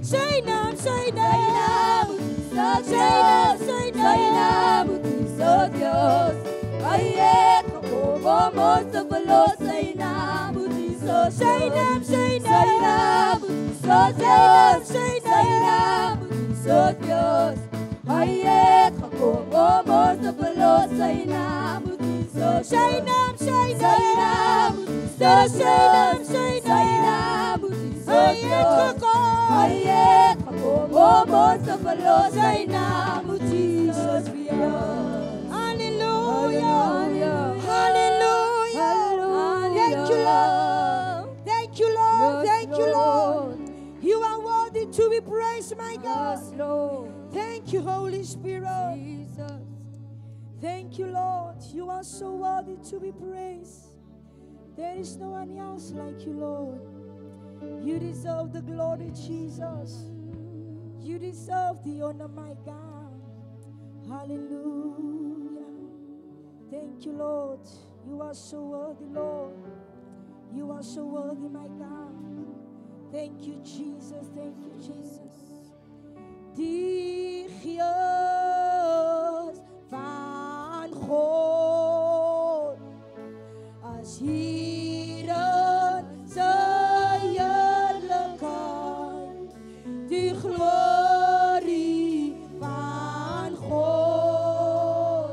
Sy naam moet U so Dios. Hy het gekom om ons te verlos. Sy naam moet U so Dios. Sy naam moet U so Dios. Sy naam moet U so Dios. Hy het gekom om ons te verlos. Sy naam moet U so Dios. Sy naam moet U so Dios. Sy naam moet U so Dios. Hy het gekom om ons te verlos. Sy naam moet Jesus wees. Hallelujah. Hallelujah. Thank you, Lord. Thank you, Lord. Thank you, Lord. You are worthy to be praised, my God. Thank you, Holy Spirit. Jesus. Thank you, Lord. You are so worthy to be praised. There is no one else like you, Lord. You deserve the glory, Jesus. You deserve the honor, my God. Hallelujah. Thank you, Lord. You are so worthy, Lord. You are so worthy, my God. Thank you, Jesus. Thank you, Jesus. Die Gees van God as hier in sy heerlikheid, die glorie van God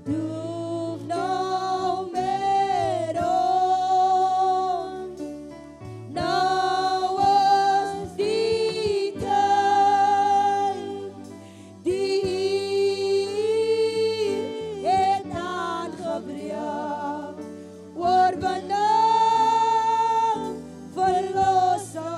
verdoef nou met ons. Nou is die tyd die het aangebreek, oorwinning, verlossing.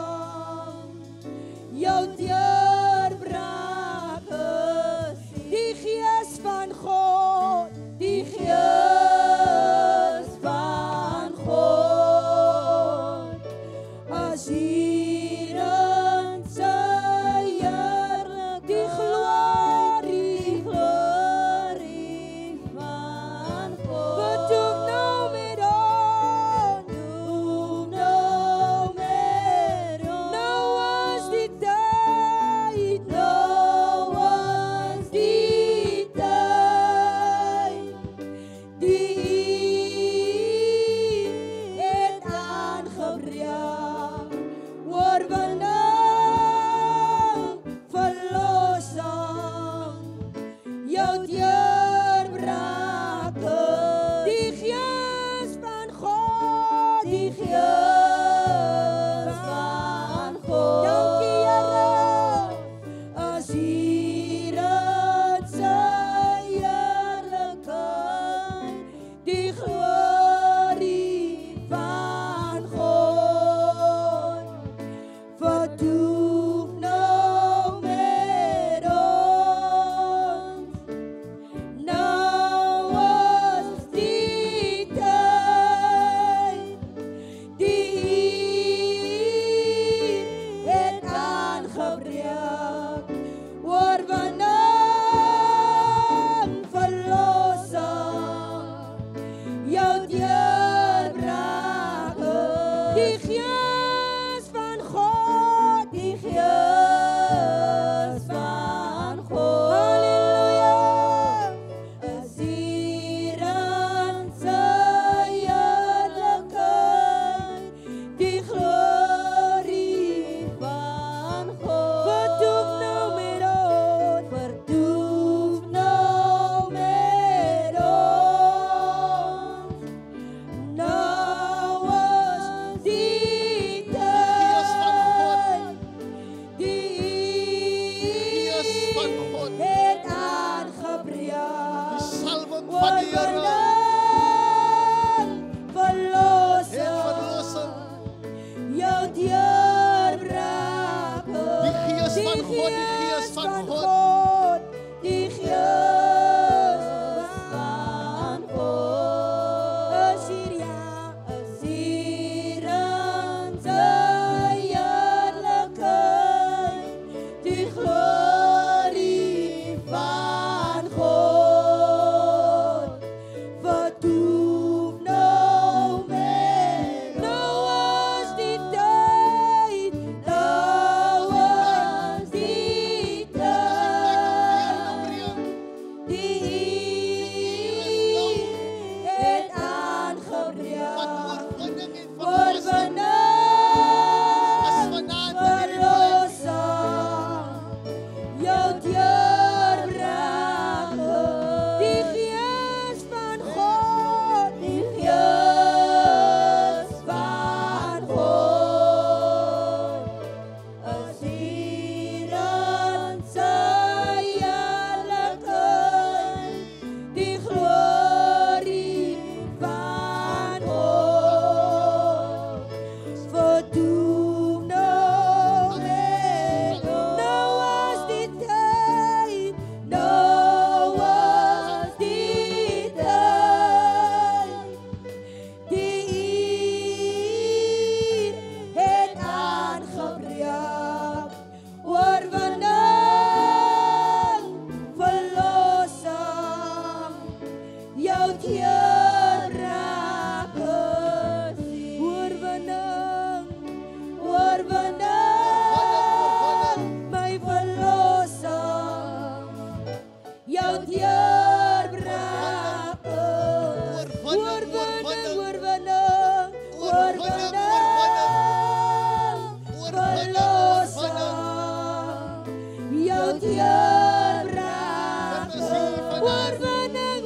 deurbraak. Dit is hier vanaand. Oorwinning,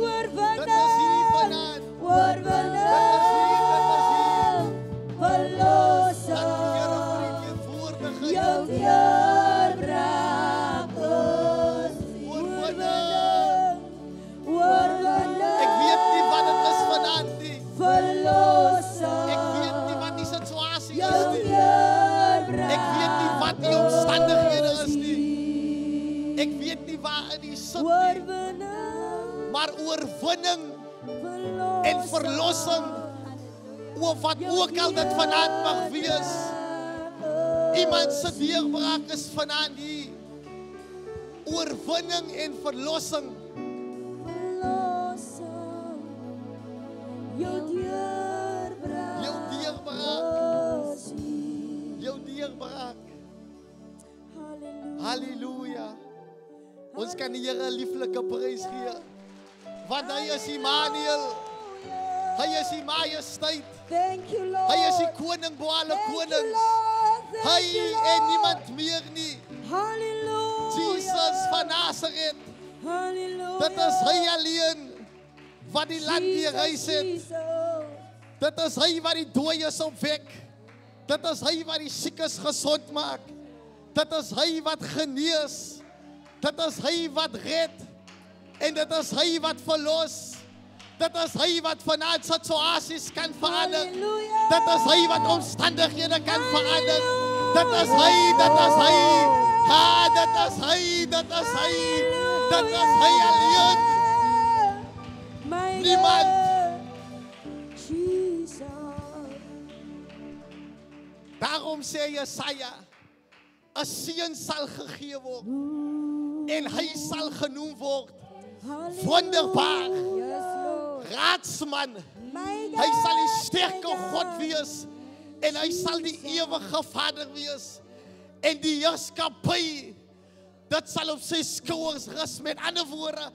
Dit is hier vanaand. oorwinning, Dit is hier. verlossing. Dat die Here vir u teenwoordigheid. Jou deurbraak is oorwinning, oorwinning, Ek weet nie wat dit is vanaand nie. verlossing. Ek weet nie wat die situasie Jou is nie. deurbraak Ek weet nie wat die omstandighede is nie. Ek weet nie waarin u sit nie. oorwinning, Maar oorwinning verlossing. en verlossing, of wat ook al dit vanaand mag wees. Iemand se deurbraak is vanaand hier. Oorwinning en verlossing. Verlossing. Jou deurbraak Jou deurbraak. is hier. Jou deurbraak. Halleluja. Halleluja. Ons kan die Here 'n lieflike prys gee. Want hy is Immanuel. Hy is die Majesteit. Thank you, Lord. Hy is die koning bo alle Thank you, konings. Lord. Thank Hy you, Lord. en niemand meer nie. Halleluja. Jesus van Nazareth. Halleluja. Dit is hy alleen wat die land gereis het. Jesus. Dit is hy wat die dooies opwek. Dit is hy wat die siekes gesond maak. Dit is hy wat genees. Dit is hy wat red. En dit is hy wat verlos. Dit is hy wat vanaand situasies kan verander. Halleluja. Dit is hy wat omstandighede kan verander. Dit is hy, dit is hy. Ha, dit is hy, dit is hy. Dit is hy alleen. My Niemand. God. Jesus. Daarom sê Jesaja, 'n seun sal gegee word en hy sal genoem word Wonderbaar, Yes, Lord. Raadsman. My God. Hy sal die sterke God wees en hy sal die ewige Vader wees. En die heerskappy, dit sal op sy skouers rus. Met ander woorde,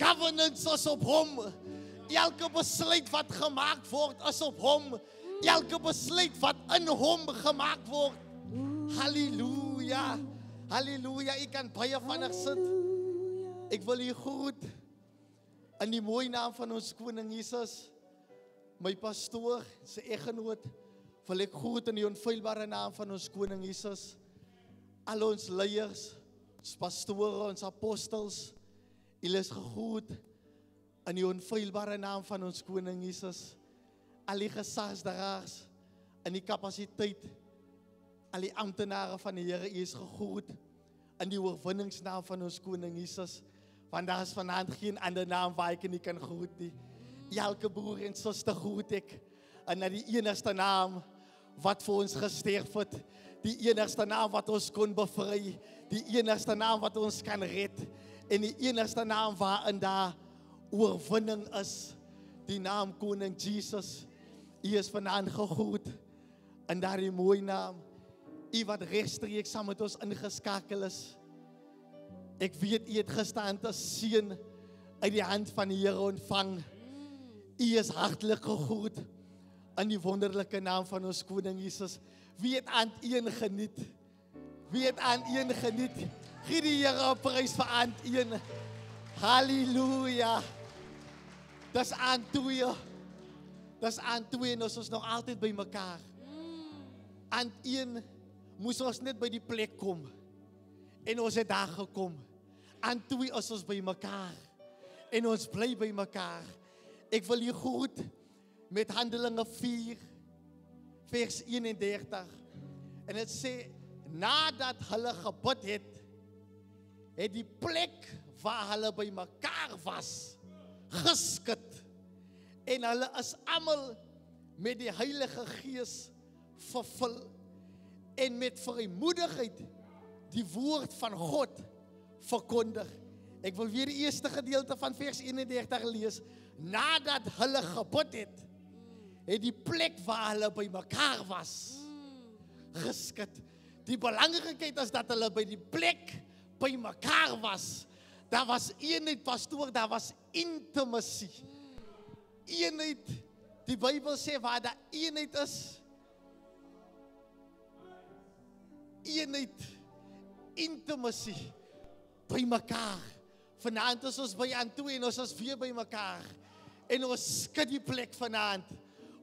governance is op hom. Elke besluit wat gemaak word is op hom. Elke besluit wat in hom gemaak word. Halleluja. Halleluja. Ek kan baie vinnig sit. Ek wil u groet in die mooi naam van ons koning Jesus. My pastoor, sy eggenoot, wil ek groet in die onfeilbare naam van ons koning Jesus. Al ons leiers, ons pastore, ons apostels, julle is gegroet in die onfeilbare naam van ons koning Jesus. Al die gesagsdragers in die kapasiteit, al die amptenare van die Here, u is gegroet in die oorwinningsnaam van ons koning Jesus. Want daar is vanaand geen ander naam waar ek nie kan groet nie. Elke broer en suster groet ek en na die enigste naam wat vir ons gesterf het, die enigste naam wat ons kon bevry, die enigste naam wat ons kan red en die enigste naam waarin daar oorwinning is, die naam koning Jesus. U is vanaand gegroet in daardie mooi naam. U wat regstreeks saam met ons ingeskakel is. Ek weet u het gestaan as seun uit die hand van die Here ontvang. U is hartlik gegroet in die wonderlike naam van ons koning Jesus. Wie het aan een geniet? Wie het aan een geniet? Gee die Here 'n prys vir aan een. Halleluja. Dis aan twee. Dis aan twee en ons is nog altyd by mekaar. Aan een moes ons net by die plek kom. En ons het daar gekom. Aan twee is ons by mekaar. En ons bly by mekaar. Ek wil u groet met Handelinge 4, vers 31. En het sê, nadat hulle gebid het, het die plek waar hulle by mekaar was, geskit. En hulle is almal met die Heilige Gees vervul. En met vrymoedigheid die woord van God verkondig. Ek wil weer die eerste gedeelte van vers 31 lees. Nadat hulle gebid het, het die plek waar hulle by mekaar was, geskit. Die belangrikheid is dat hulle by die plek by mekaar was. Daar was eenheid, pastoor, daar was intimacy. Eenheid, die Bybel sê waar daar eenheid is, eenheid, intimacy. by mekaar. Vanaand is ons by aan toe en ons is weer by mekaar. En ons skud die plek vanaand.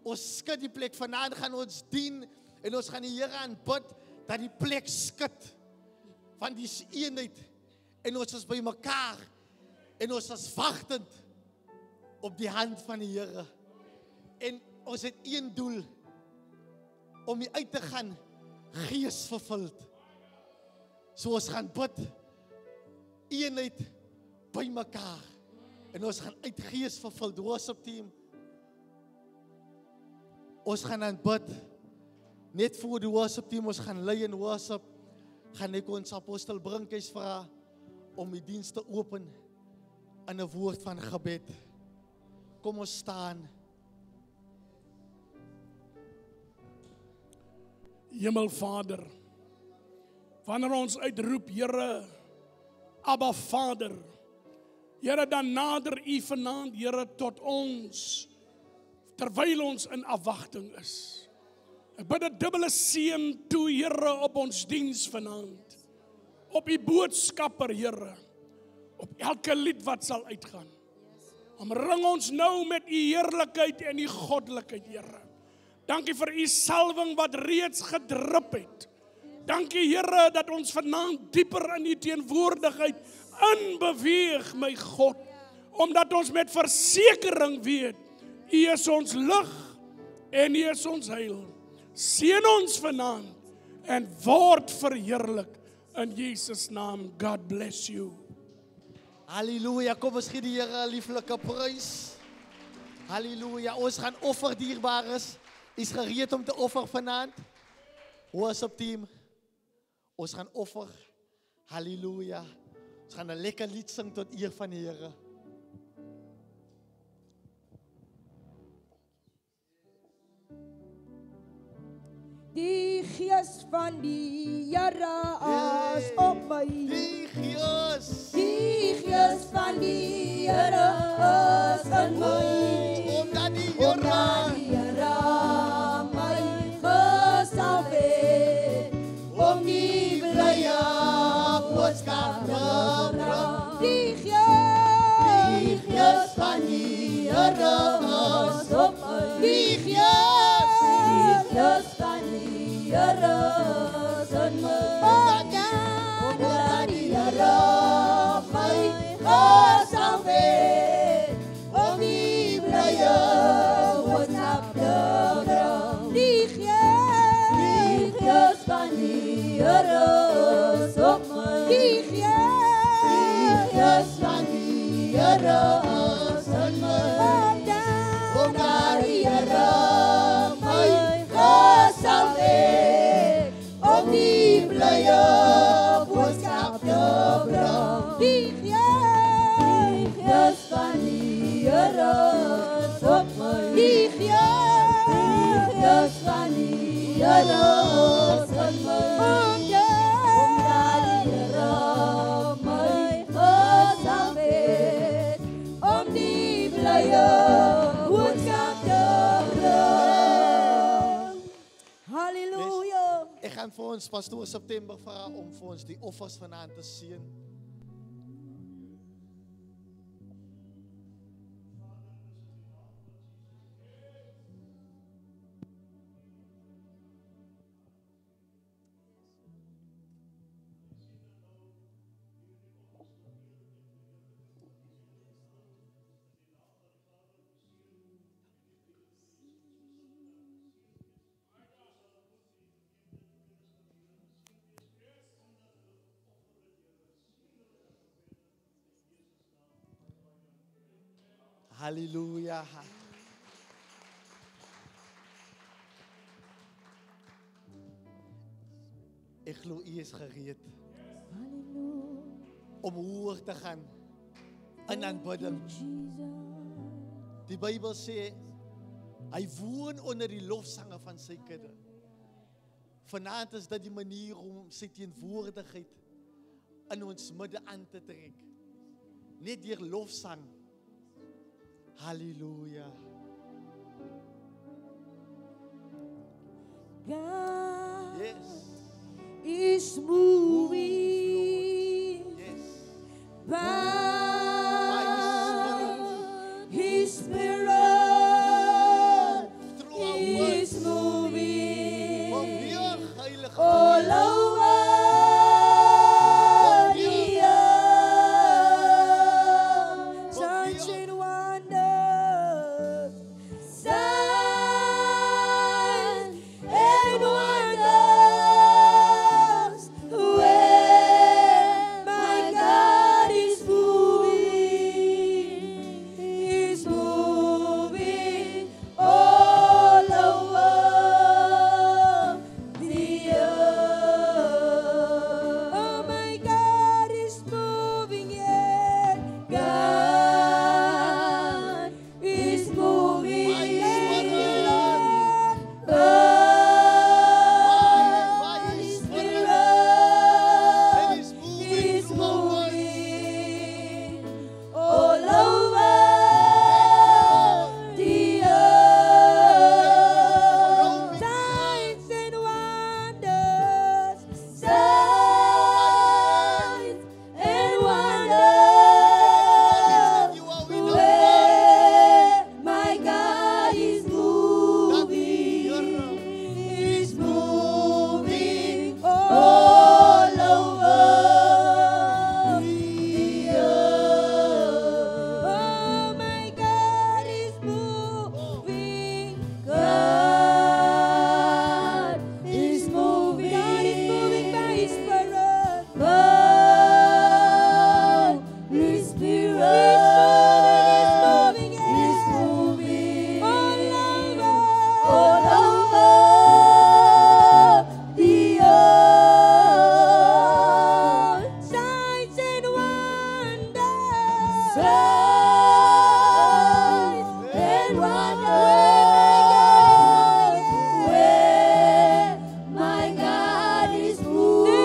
Ons skud die plek vanaand, gaan ons dien en ons gaan die Here aanbid dat die plek skud van die eenheid. En ons is by mekaar en ons is wagtend op die hand van die Here. En ons het een doel, om hier uit te gaan, gees vervuld. So ons gaan bid, eenheid by mekaar. En ons gaan uit gees vervuld, worship team. Ons gaan aanbid, net voor die worship team, ons gaan lei in worship, gaan ek ons apostel Brinkhuis vra, om die diens te open, in 'n woord van gebed. Kom ons staan. Hemelvader, wanneer ons uitroep, Here, Abba Vader, Here, dan nader U vanaand, Here, tot ons, terwyl ons in afwagting is. Ek bid 'n dubbele seën toe, Here, op ons diens vanaand, op U boodskapper, Here, op elke lied wat sal uitgaan. Omring ons nou met U heerlikheid en U goddelikheid, Here. Dankie vir U salwing wat reeds gedrup het. Dankie, Here, dat ons vanaand dieper in U teenwoordigheid inbeweeg, my God, omdat ons met versekering weet, U is ons lig en U is ons heil. Seën ons vanaand en word verheerlik in Jesus naam. God bless you. Halleluja, kom ons gee die Here 'n lieflike prys. Halleluja, ons gaan offer dierbares. Is gereed om te offer vanaand? Worship team, ons gaan offer. Halleluja. Ons gaan 'n lekker lied sing tot eer van die Here. Die gees van die Here is op my. Die gees van die Here is in my. Omdat die Omdat die Here my gesalf het, om die blye boodskap te bring. Die gees van die Here is op my. Die gees van die Here is in my. Omdat die Here my gesalf het, om die blye boodskap te bring. Die gees van die Here is op my. Die gees van die Here is in my. Omdat die Here my gesalf het, om die blye boodskap te bring. Die gees van die Here is op my. Die gees van die Here is in my. Omdat die Here my gesalf het, om die blye boodskap te bring. Halleluja. Ek gaan vir ons pastoor September vra om vir ons die offers vanaand te seën. Halleluja. Ek glo U is gereed om hoër te gaan in aanbidding. Die Bybel sê hy woon onder die lofsange van sy kudde. Vanaand is dit die manier om sy teenwoordigheid in ons midde aan te trek. Net deur lofsang. Halleluja. God Yes. is moving. Yes. His Spirit is moving all over the earth. Signs and wonders, signs and wonders, where my God is moving all over the earth. Oh, my God is moving, yeah. God is moving. Is moving all over the earth. Signs and wonders, signs and wonders, where my God is moving all over the earth. Oh, my God is moving. God is moving. God is moving by His Spirit. God, His Spirit is moving all over the earth. Signs and wonders, signs and wonders, where my God is moving,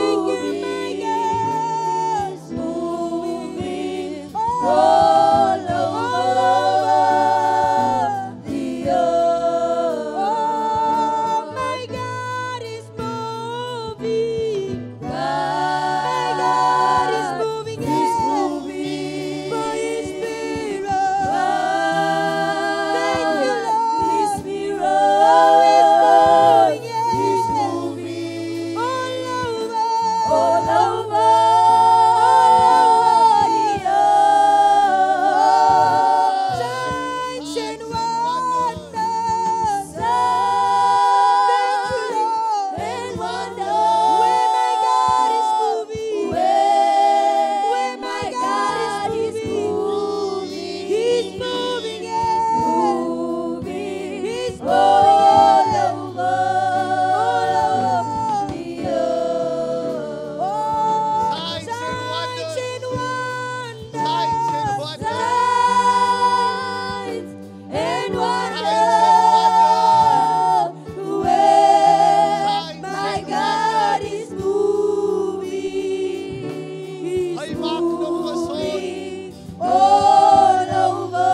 all over the earth. Oh, my God is moving. My God is moving. He's moving by His Spirit. Thank you, Lord. His Spirit is moving all over the earth. Signs and wonders, thank you, Lord, and wonders, where my God is moving, where my God is moving. He's moving, He's all over the earth. Oh, signs and wonders, signs and wonders, where my God is moving. He's moving all over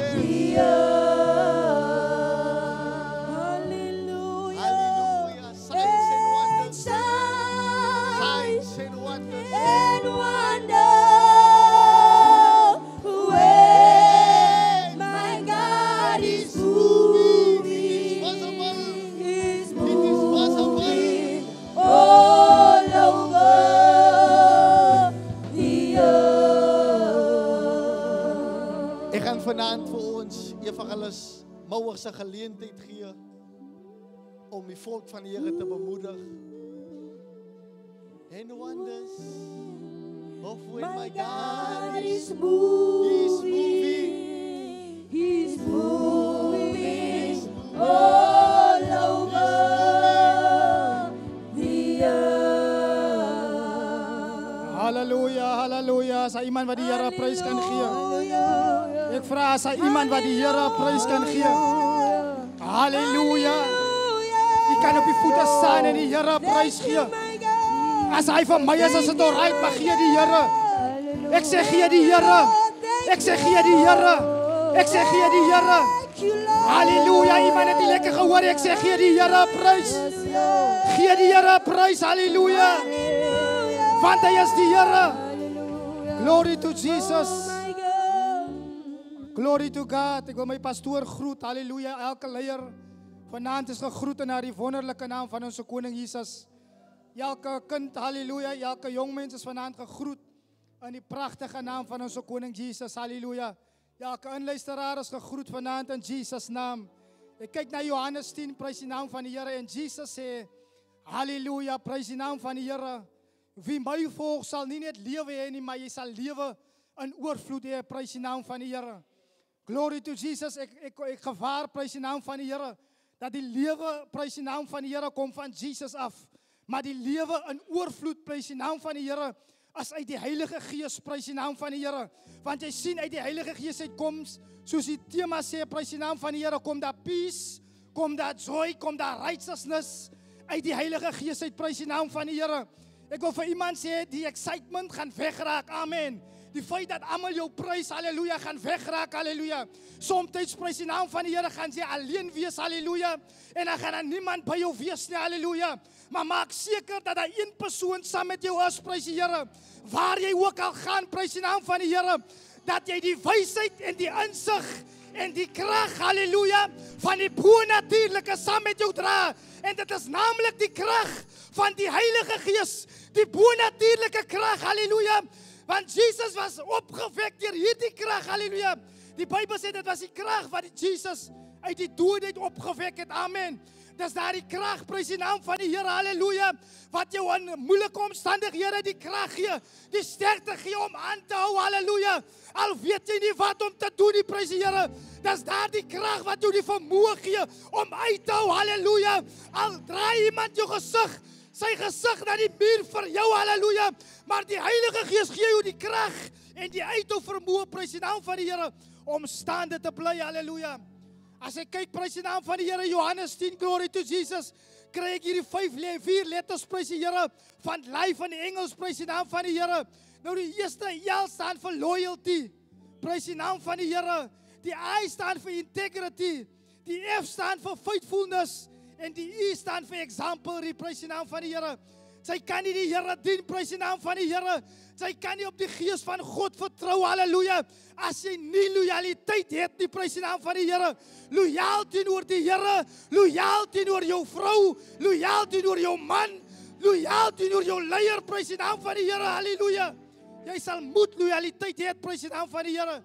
the earth. Hallelujah. Hallelujah. Signs and wonders. Signs Signs and wonders. and wonders, where my God is moving. He's moving all over the earth. Ek gaan vanaand vir ons evangelis Mouwer se geleentheid gee om die volk van die Here te bemoedig. And wonders of when my God is He's moving. He's moving all over the earth. Halleluja, halleluja. As daar iemand wat die Here prys kan gee. Ek vra as daar iemand wat die Here prys kan gee. Halleluja. Jy kan op die voete staan en die Here prys gee. As hy vir my is, as dit alright, mag gee die Here. Ek sê gee die Here. Ek sê gee die Here. Ek sê gee die Here. Halleluja. Iemand het nie lekker gehoor. Ek sê gee die Here prys. Gee die Here prys. Halleluja. Want hy is die Here. Hallelujah. Glory to Jesus. Oh my God. Glory to God. Ek wil my pastoor groet. Halleluja. Elke leier vanaand is gegroet in die wonderlike naam van ons koning Jesus. Elke kind, halleluja, elke jong mens is vanaand gegroet in die pragtige naam van ons koning Jesus. Halleluja. Elke inluisteraar is gegroet vanaand in Jesus naam. Ek kyk na Johannes 10, prys die naam van die Here en Jesus sê, halleluja, prys die naam van die Here. Wie my volg sal nie net lewe hê nie, maar jy sal lewe in oorvloed hê. Prys die naam van die Here. Glory to Jesus. Ek gevaar prys die naam van die Here dat die lewe prys die naam van die Here kom van Jesus af. Maar die lewe in oorvloed prys die naam van die Here as uit die Heilige Gees prys die naam van die Here. Want jy sien uit die Heilige Gees uitkom, soos die tema sê, prys die naam van die Here, kom daar peace, kom daar joy, kom daar righteousness uit die Heilige Gees uit prys die naam van die Here. Ek wil vir iemand sê, die excitement gaan wegraak, amen. Die feit dat almal jou prys, halleluja, gaan wegraak, halleluja. Somtyds prys die naam van die Here, gaan jy alleen wees, halleluja. En dan gaan daar niemand by jou wees nie, halleluja. Maar maak seker dat daar een persoon saam met jou is, prys die Here. Waar jy ook al gaan, prys die naam van die Here. Dat jy die wysheid en die insig en die krag, halleluja, van die bonatuurlike saam met jou dra. En dit is naamlik die krag van die Heilige Gees, die bonatuurlike krag, halleluja. Want Jesus was opgewek deur hierdie krag, halleluja. Die Bybel sê dit was die krag wat Jesus uit die dood uit opgewek het, amen. Dis daar die krag, prys die naam van die Here, halleluja, wat jou in moeilike omstandighede die krag gee, die sterkte gee om aan te hou, halleluja. Al weet jy nie wat om te doen nie, prys die Here. Dis daar die krag wat jou die vermoë gee om uit te hou, halleluja. Al draai iemand jou gesig, sy gesig na die muur vir jou, halleluja. Maar die Heilige Gees gee jou die krag en die uithou vermoë, prys die naam van die Here, om staande te bly, halleluja. As ek kyk, prys die naam van die Here, Johannes 10, glory to Jesus, kry ek hierdie 4 letters, prys die Here, van life in die Engels, prys die naam van die Here. Nou die eerste L staan vir loyalty, prys die naam van die Here. Die I staan vir integrity, die F staan vir faithfulness, en die E staan vir example, prys die naam van die Here. Sy kan nie die Here dien, prys die naam van die Here. Sy kan nie op die Gees van God vertrou, halleluja. As jy nie loyaliteit het nie, prys die naam van die Here. Loyaal teenoor die Here, loyaal teenoor jou vrou, loyaal teenoor jou man, loyaal teenoor jou leier, prys die naam van die Here, halleluja. Jy sal moet loyaliteit hê, prys die naam van die Here.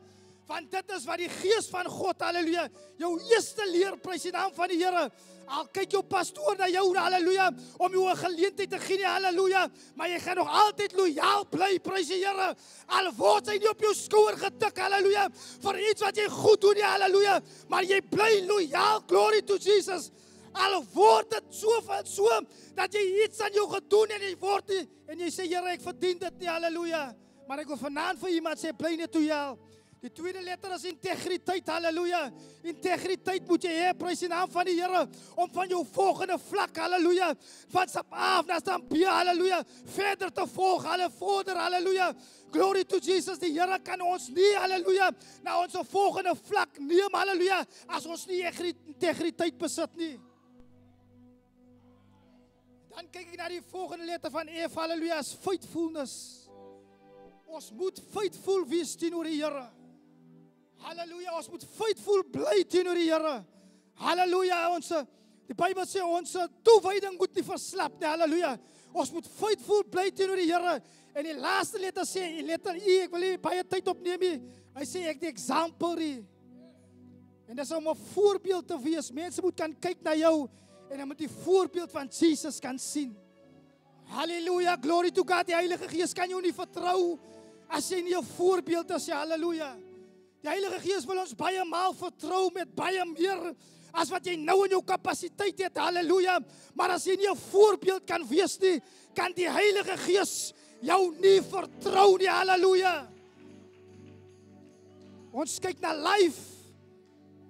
Want dit is wat die Gees van God, halleluja, jou eerste leer, prys die naam van die Here. Al kyk jou pastoor na jou, halleluja, om jou 'n geleentheid te gee, halleluja, maar jy gaan nog altyd loyaal bly, prys die Here. Al word hy nie op jou skouer getik, halleluja, vir iets wat jy goed doen, halleluja, maar jy bly loyaal, glory to Jesus. Al word dit so dat jy iets aan jou gedoen en jy word nie, en jy sê, Here, ek verdien dit nie, halleluja. Maar ek wil vanaand vir iemand sê, bly net loyaal. Die tweede letter is integriteit, halleluja. Integriteit moet jy hê, prys die naam van die Here, om van jou volgende vlak, halleluja, van stap A na stap B, halleluja, verder te volg, halleluja. Glory to Jesus, die Here kan ons nie, halleluja, na ons volgende vlak neem, halleluja, as ons nie integriteit besit nie. Dan kyk ek na die volgende letter van F, halleluja, is faithfulness. Ons moet faithful wees teenoor die Here. Halleluja, ons moet faithful bly teenoor die Here. Halleluja, die Bybel sê ons toewyding moet nie verslap nie, halleluja. Ons moet faithful bly teenoor die Here. En die laaste letter sê, letter I, ek wil nie baie tyd opneem nie. Hy sê ek die example nie. En dis om 'n voorbeeld te wees. Mense moet kan kyk na jou en dan moet die voorbeeld van Jesus kan sien. Halleluja, glory to God. Die Heilige Gees kan jou nie vertrou as jy nie 'n voorbeeld is, halleluja. Die Heilige Gees wil ons baie maal vertrou met baie meer as wat jy nou in jou kapasiteit het, halleluja. Maar as jy nie 'n voorbeeld kan wees nie, kan die Heilige Gees jou nie vertrou nie, halleluja. Ons kyk na life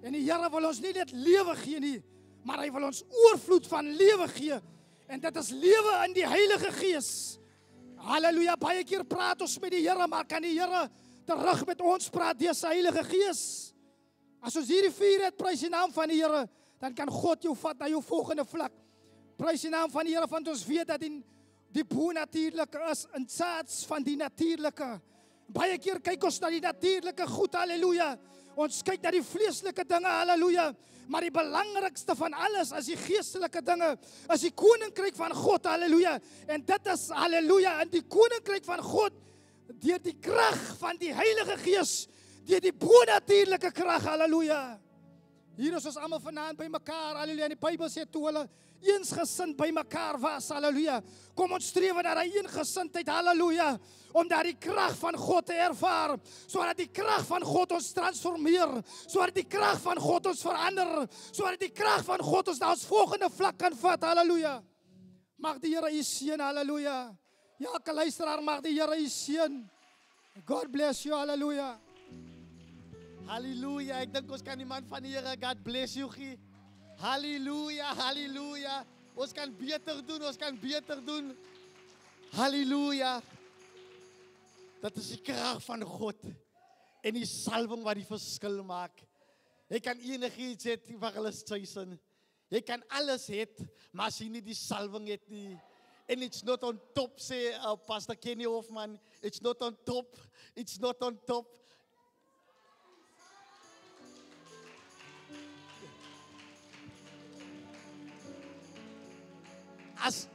en die Here wil ons nie net lewe gee nie, maar hy wil ons oorvloed van lewe gee. En dit is lewe in die Heilige Gees. Halleluja, baie keer praat ons met die Here, maar kan die Here terug met ons praat deur sy Heilige Gees? As ons hierdie 4 het, prys die naam van die Here, dan kan God jou vat na jou volgende vlak. Prys die naam van die Here, want ons weet dat in die bonatuurlike is in plaas van die natuurlike. Baie keer kyk ons na die natuurlike goed, halleluja. Ons kyk na die vleeslike dinge, halleluja. Maar die belangrikste van alles is die geestelike dinge, is die koninkryk van God, halleluja. En dit is, halleluja, in die koninkryk van God, deur die krag van die Heilige Gees, deur die bonatuurlike krag, halleluja. Hier is ons almal vanaand by mekaar, halleluja. En die Bybel sê toe hulle eensgesind by mekaar was, halleluja. Kom ons streef na daai eengesindheid, halleluja. Om daardie krag van God te ervaar, sodat die krag van God ons transformeer, sodat die krag van God ons verander, sodat die krag van God ons na ons volgende vlak kan vat, halleluja. Mag die Here u seën, halleluja. Ja, elke luisteraar, mag die Here u seën. God bless you, halleluja. Halleluja. Ek dink ons kan die man van die Here, God bless you gee. Halleluja, halleluja. Ons kan beter doen, ons kan beter doen. Halleluja. Dat is die krag van God en die salwing wat die verskil maak. Jy kan enigiets hê vir hulle tuisin. Jy kan alles hê, maar as jy nie die salwing het nie. And it's not on top, sê Pastor Kenny Hoffman. It's not on top. It's not on top. As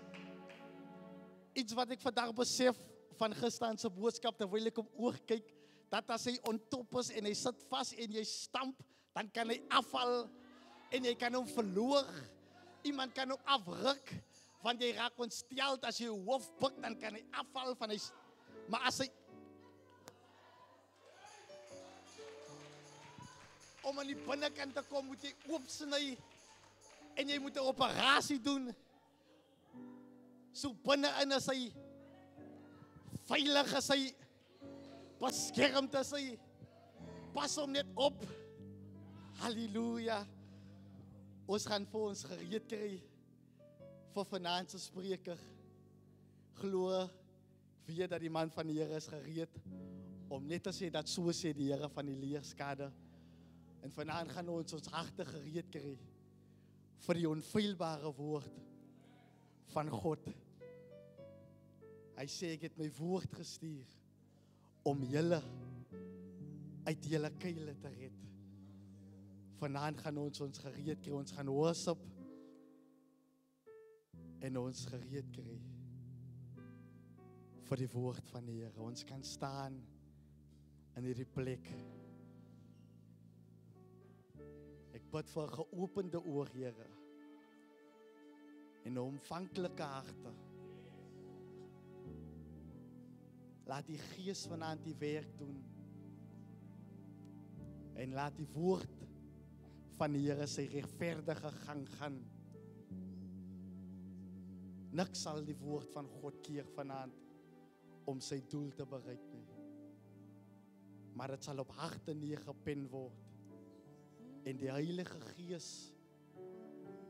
iets wat ek vandag besef van gister se boodskap, terwyl ek op oog kyk, dat as hy on top is en hy sit vas en jy stamp, dan kan hy afval en jy kan hom verloor. Iemand kan hom afruk, want jy raak ontsteld as jy hoof pik, dan kan hy afval van hy. Maar as hy om aan die binnekant te kom, moet jy oopsny en jy moet 'n operasie doen. So binne-in is hy veilig, is hy beskermd, is hy. Pas hom net op. Halleluja. Ons gaan vir ons gereed kry vir vanaand se spreker. Glo, weet dat die man van die Here is gereed om net te sê dat so sê die Here van die leerskade. En vanaand gaan ons harte gereed kry vir die onfeilbare woord van God. Hy sê ek het my woord gestuur om julle uit julle kuile te red. Vanaand gaan ons gereed kry, ons gaan worship en ons gereed kry vir die woord van die Here. Ons kan staan in hierdie plek. Ek bid vir 'n geopende oor, Here, en 'n ontvanklike harte. Laat die Gees vanaand die werk doen. En laat die woord van die Here sy regverdige gang gaan. Niks sal die woord van God keer vanaand om sy doel te bereik nie. Maar dit sal op harte neergepen word. En die Heilige Gees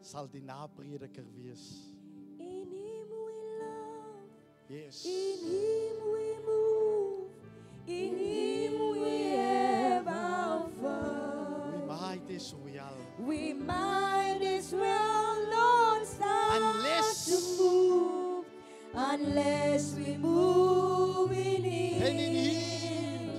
sal die naprediker wees. In him we love. Yes. In him we move. In him we have our fun. We might as well. We might as well not start Unless- to move. Unless we move in him. And in him.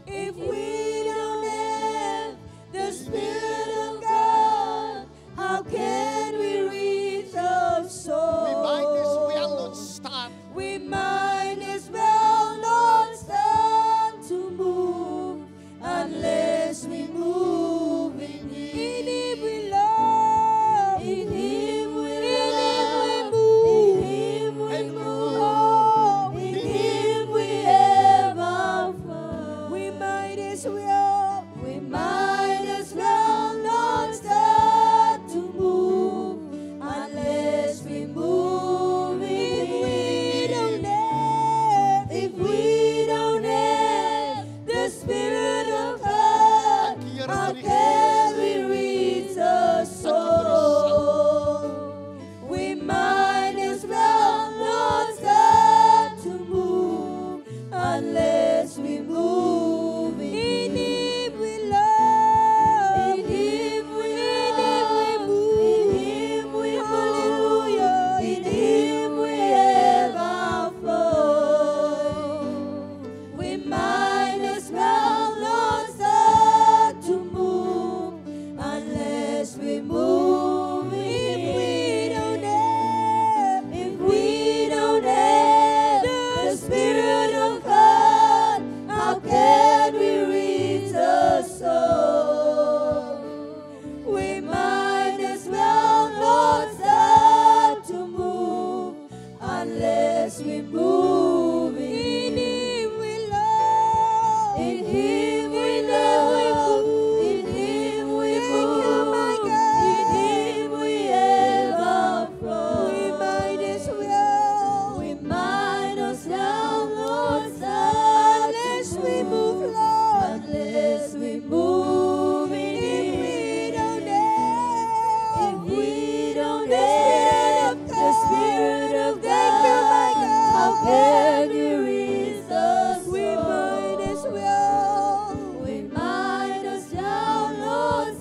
If we don't have the Spirit of God, how can we reach the soul? We might as well not start. We might as well not start to move unless we move in him. In him we love. In him we love. In him we move. In him we have our fun. We might as unless we move in Him we love. In Him we love. In Him we move. In Him we ever flow. We might as well. We might as well, Lord, unless we move, Lord. Unless we move in Him. If we don't have the Spirit of God, how can we resist? We might as well. We might as well, Lord,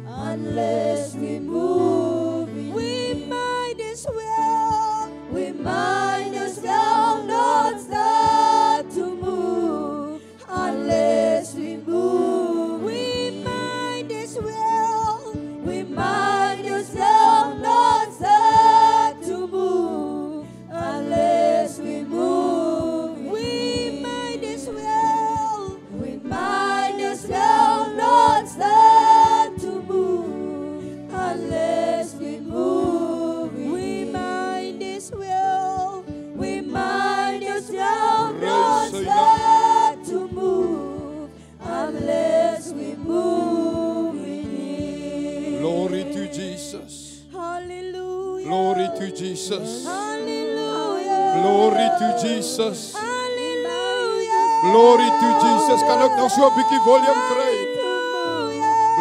unless we move. We might as well. We might as well not start to move unless we move. We might as well. We might as well not start to move unless we move. We might as well. We might as well not start to move unless we move. We might as well. We might as well not start to move unless we move in Him. Glory to Jesus. Hallelujah. Glory to Jesus. Hallelujah. Glory to Jesus. Hallelujah. Glory to Jesus. Kan ek nog so 'n bietjie volume kry?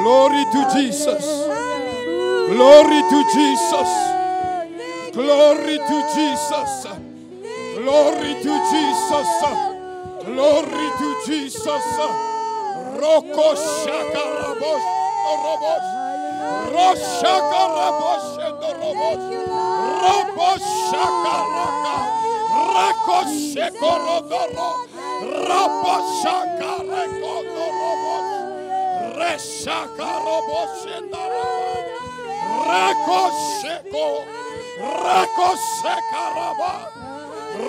Glory to Jesus. Glory to Jesus. Glory to Jesus. Glory to Jesus. Glory to Jesus. Roko shakarabos robos. Roshakarabos robos. Robos shakaraka. Rako shekorodoro. Robos shakareko robos. Reshakarabos robos. Rako sheko. Rako shekaraba.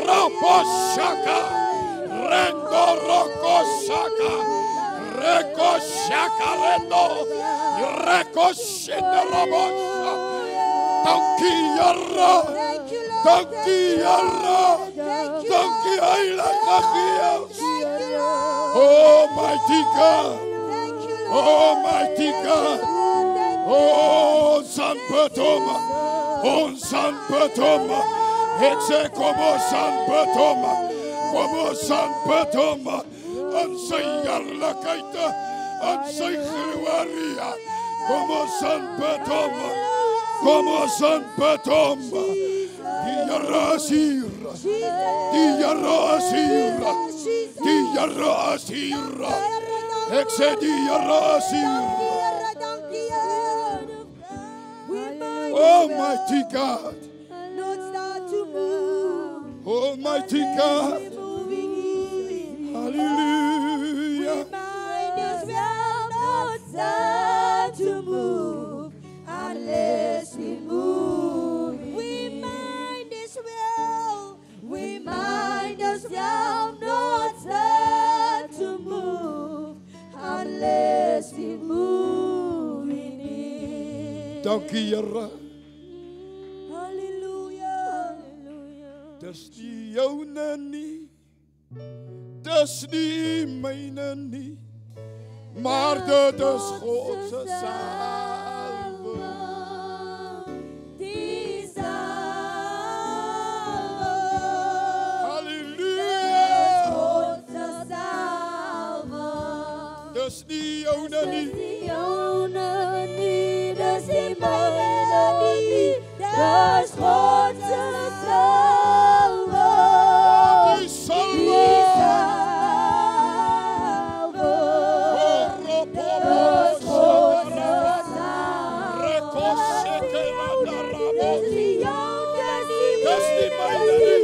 Robos shaka. Rendo roko shaka. Reko shakarendo. Reko shendarabos. Tankiyara. Tankiyara. Tankiyala kakios. Almighty God. Almighty God. Oh, San Patoma. Oh, San Patoma. Ik zeg, como San Patoma. Como San Patoma. En sy heerlikheid. En sy gloria. Como San Patoma. Como San Patoma. Die Here is hier. Die Here is hier. Die Here is hier. Ek sê die Here is hier. Almighty God. Almighty God. Hallelujah. Might as well not start to move unless we move. We might as well. We might as well not start to move unless we move in it. Dankie Here. Hallelujah. Dis nie joune nie. Dis nie myne nie. Maar dit is God se salwe. Die salve. Halleluja. God se salve. Dis nie joune nie. Die joune nie, dis die myne nie. Dis God se salve. Die salwe. Die salve. Dis God se salve. Dis die joune nie, Dis nie myne nie.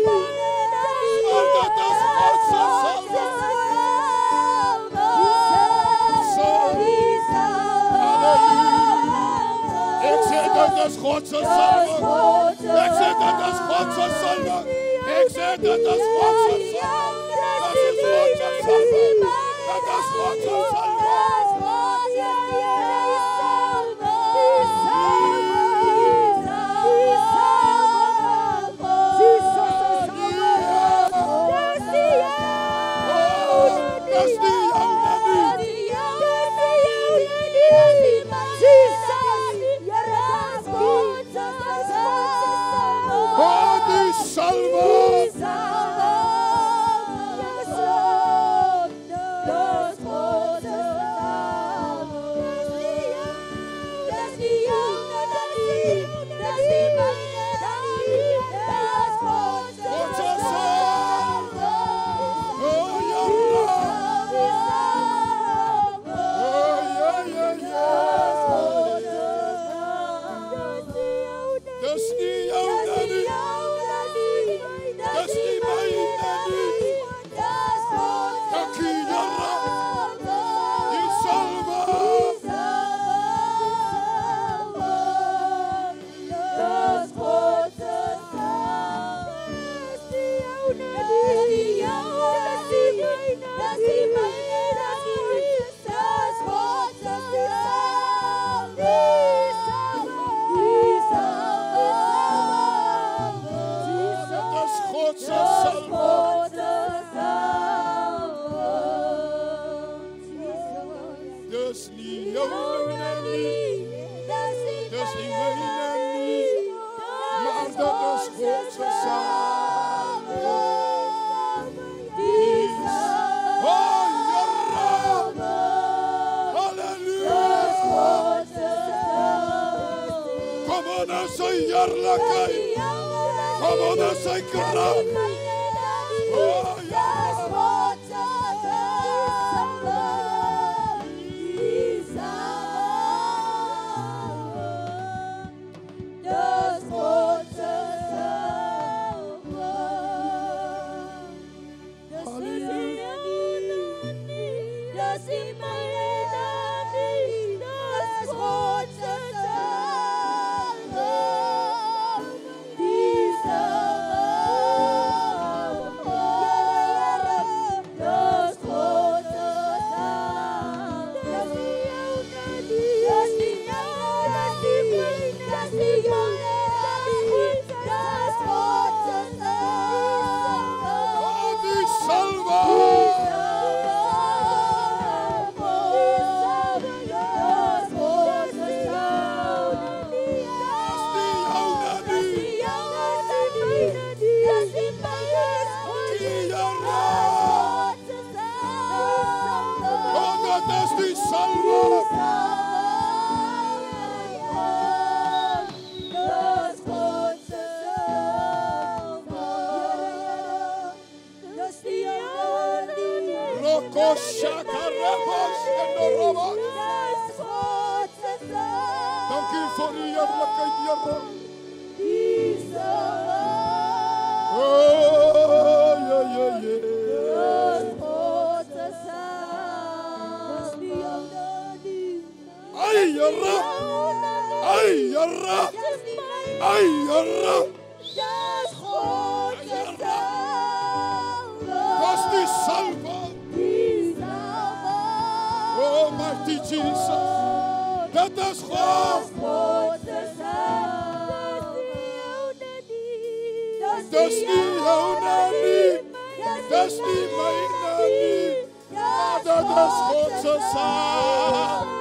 Maar dit is God se salwe. Ek sê dit is God se salwe. Ek sê dit is God se salwe. Ek sê dit is God se salwe. Dit is God se salwe. Dit is God se salwe. is God se salve. Oh, hallelujah. Kom aan na sy heerlikheid. Kom aan na sy krag. Oh, ja. Dank u voor uw heerlijkheid, Here. Oh, ja, ja, ja. Ai, Here. Ai, Here. Ai, Here. Dat is die salve. Oh, mighty Jesus. Dat is God. Dat is niet jouw nie. Dat is niet mijn nie. Maar dat is Godse zaak.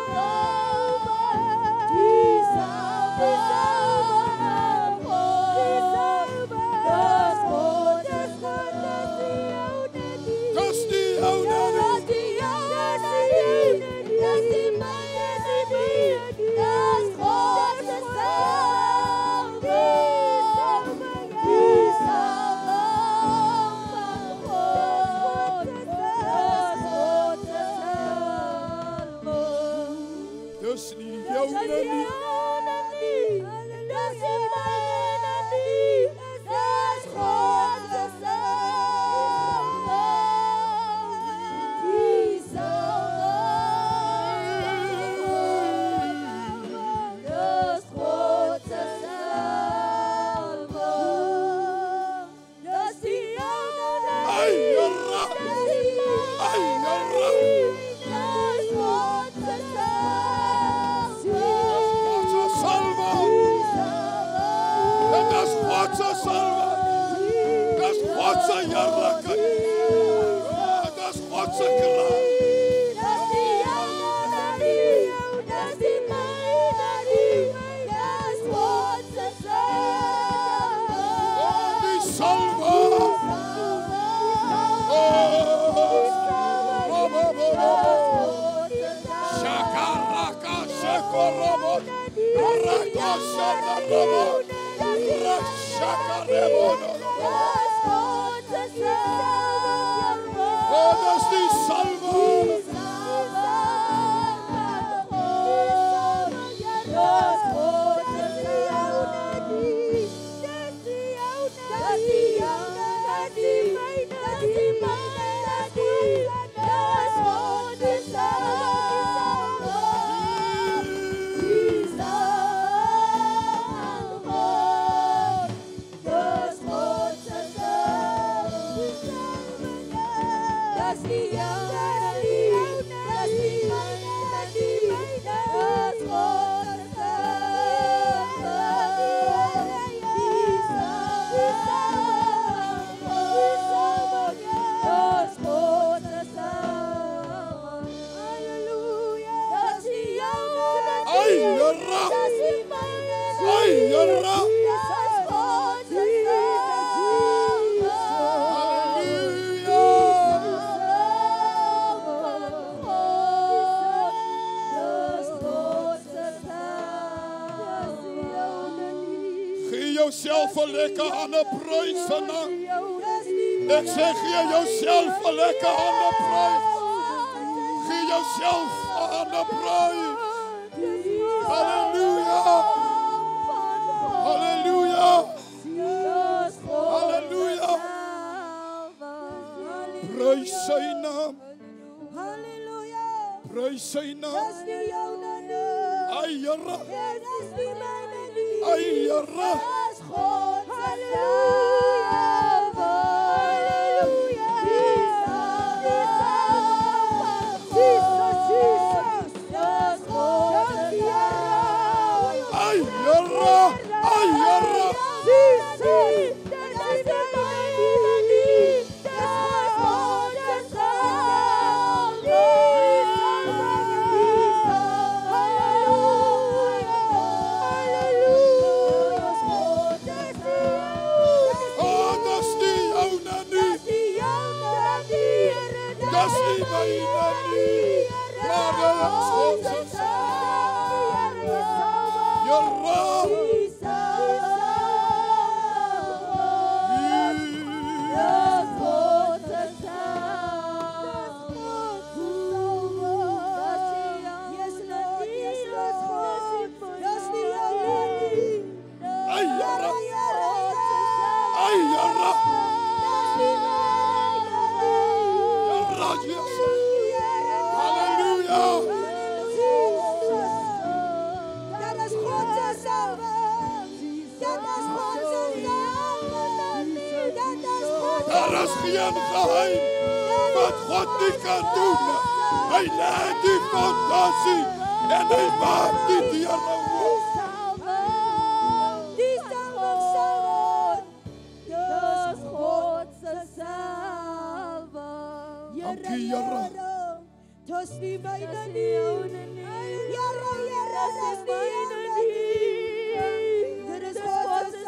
jouself 'n lekker hande prys vanaand. Ek sê gee jouself 'n lekker hande prys. Gee jouself 'n hande prys. Halleluja. Halleluja. Halleluja. Prys sy naam. Prys sy naam. Ai Here. Ai Here. Daar is geen geheim wat God nie kan doen. Hy laat die fondasie en hy maak die deure oop. Dankie Here. Dis nie myne nie. Here, dis nie myne nie. Dit is God se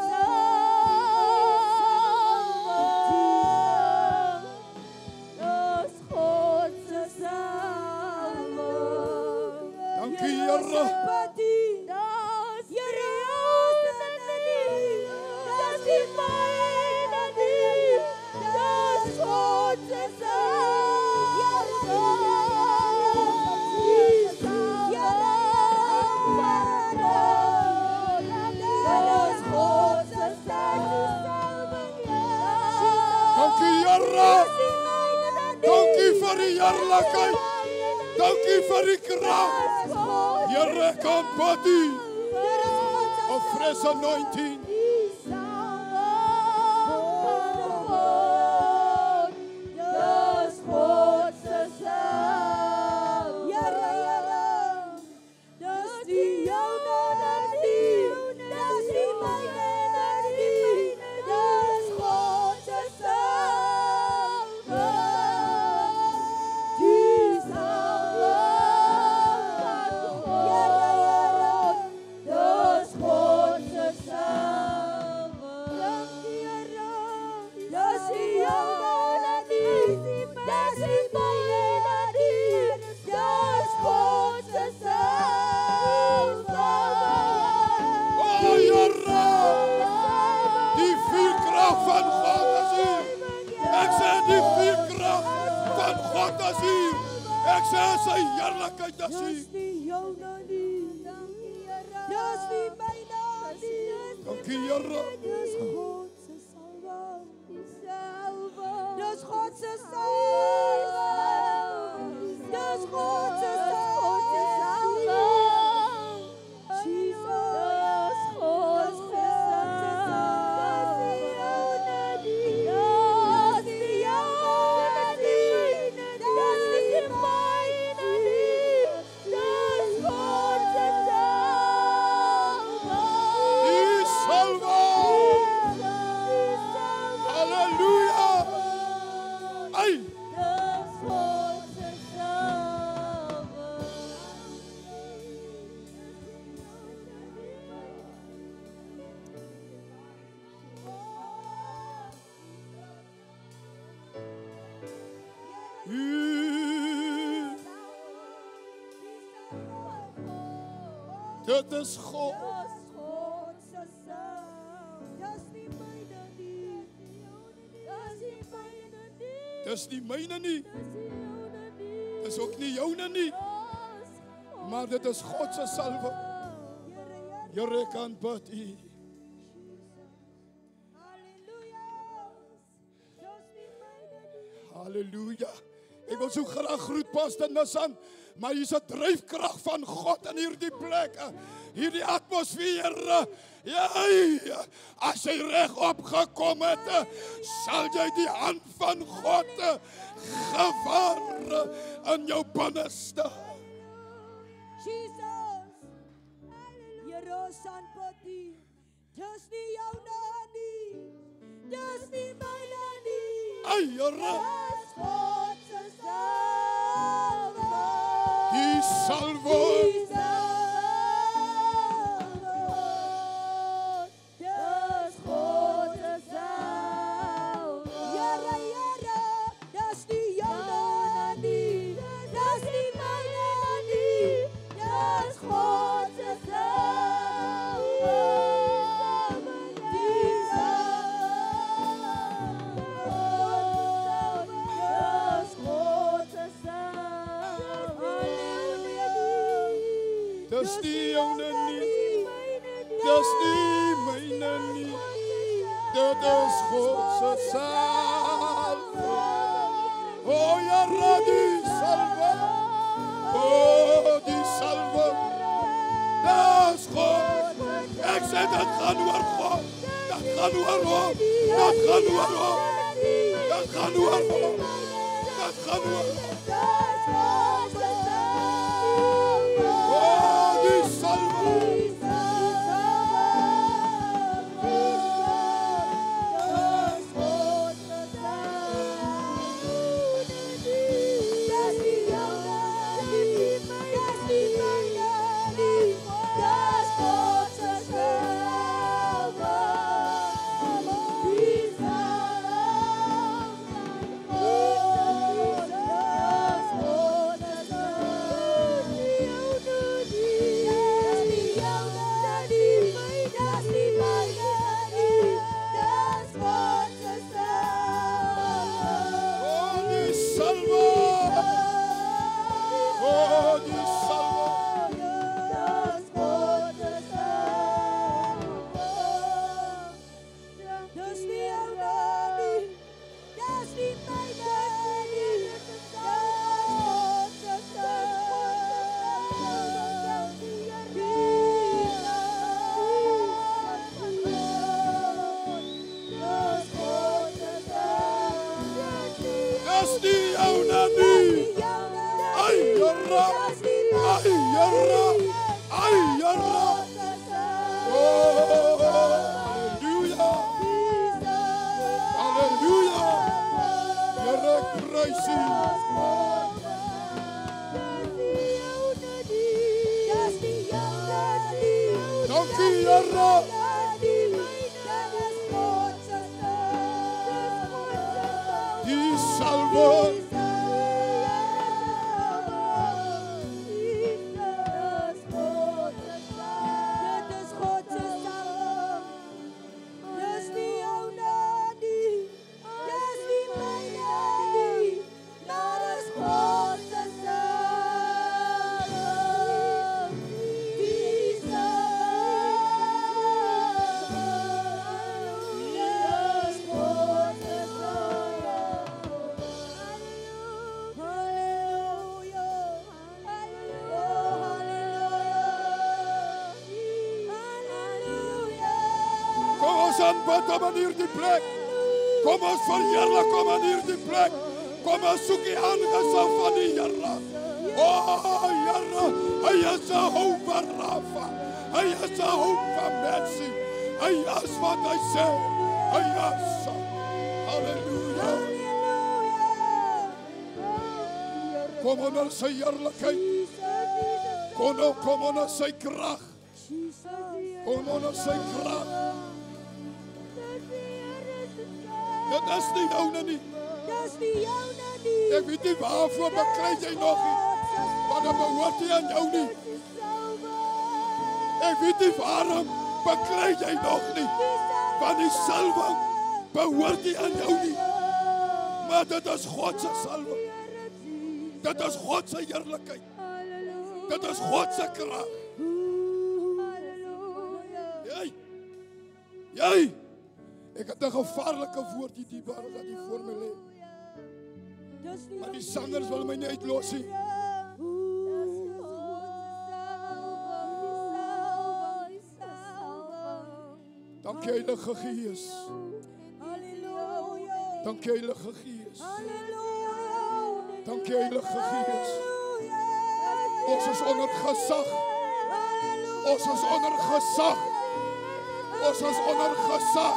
Dankie vir die heerlikheid. Dankie vir die krag. Here, kom body of fresh anointing. Ek sê sy heerlikheid is hier. Dankie Here. Dis God se salwing. Dis God se salwing. Dis God se salwing. Jesus, God se Dit is God. Dis God se salwing. Dis nie myne nie. Dis ook nie joune nie. Maar dit is God se salwe. Here kan bid U. Halleluja. Ek wil so graag groet Pastor Nissan, maar hier's 'n dryfkrag van God in hierdie plek. Hierdie atmosfeer. Ja, as jy reg opgekom het, sal jy die hand van God gevaar in jou binneste. Jesus, Here Sanpati, dis nie joune nie, dis nie myne nie. Ai, Here, Dis God se salwe. die salwe. Die salwe. Dis God se salwe. Here, dis nie joune nie, dis nie myne nie, dis God se salwe. Die Dis nie joune nie, dis nie myne nie, dit is God se salwe. Oh, Here, die salwe. Oh, die salwe. Dis God. Ek sê dit gaan oor God. Dit gaan oor hom. Dit gaan oor hom. Dit gaan oor hom. Dit gaan oor hom. Oh, die salwe. Kom aan hierdie plek. Kom ons verheerlik hom aan hierdie plek. Kom ons soek die aangesig van die Here. Oh, Here, hy is 'n hoop van Rafa. Hy is 'n hoop van Mercy. Hy is wat hy sê. Hy is. Halleluja. Kom onder sy heerlikheid. Kom onder sy krag. Kom onder sy krag. Dit is nie joune nie. Ek weet nie waarvoor bekry jy nog nie. Want dit behoort nie aan jou nie. Ek weet nie waarom bekry jy nog nie. Want die salwing behoort nie aan jou nie. Maar dit is God se salwing. Dit is God se heerlikheid. Dit is God se krag. Jy. Ek het 'n gevaarlike woord hierdie waar wat hier voor my lê. Maar die sangers wil my nie uitlos nie. Dankie Heilige Gees. Dankie Heilige Gees. Dankie Heilige Gees. Ons is onder gesag. Ons is onder gesag. Ons is onder gesag.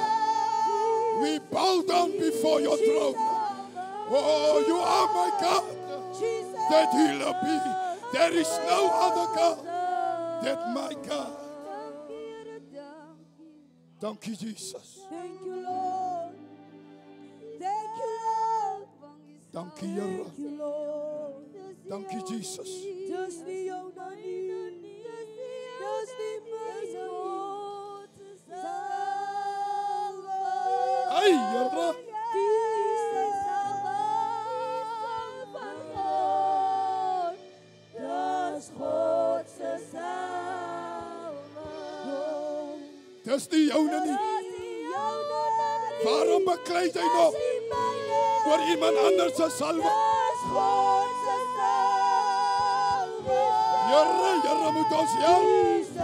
We bow down before your throne. Oh, you are my God. That he'll be. There is no other God. That my God. Thank you, Jesus. Thank you, Lord. Thank you, Lord. Dank je, Here. Thank you, Lord. Dank je, Jesus. Just die jou dan nie. Just die my God. Hey, Here. Dis die joune nie. Waarom bekleed hy nog oor iemand anders se salwing? Here moet ons help.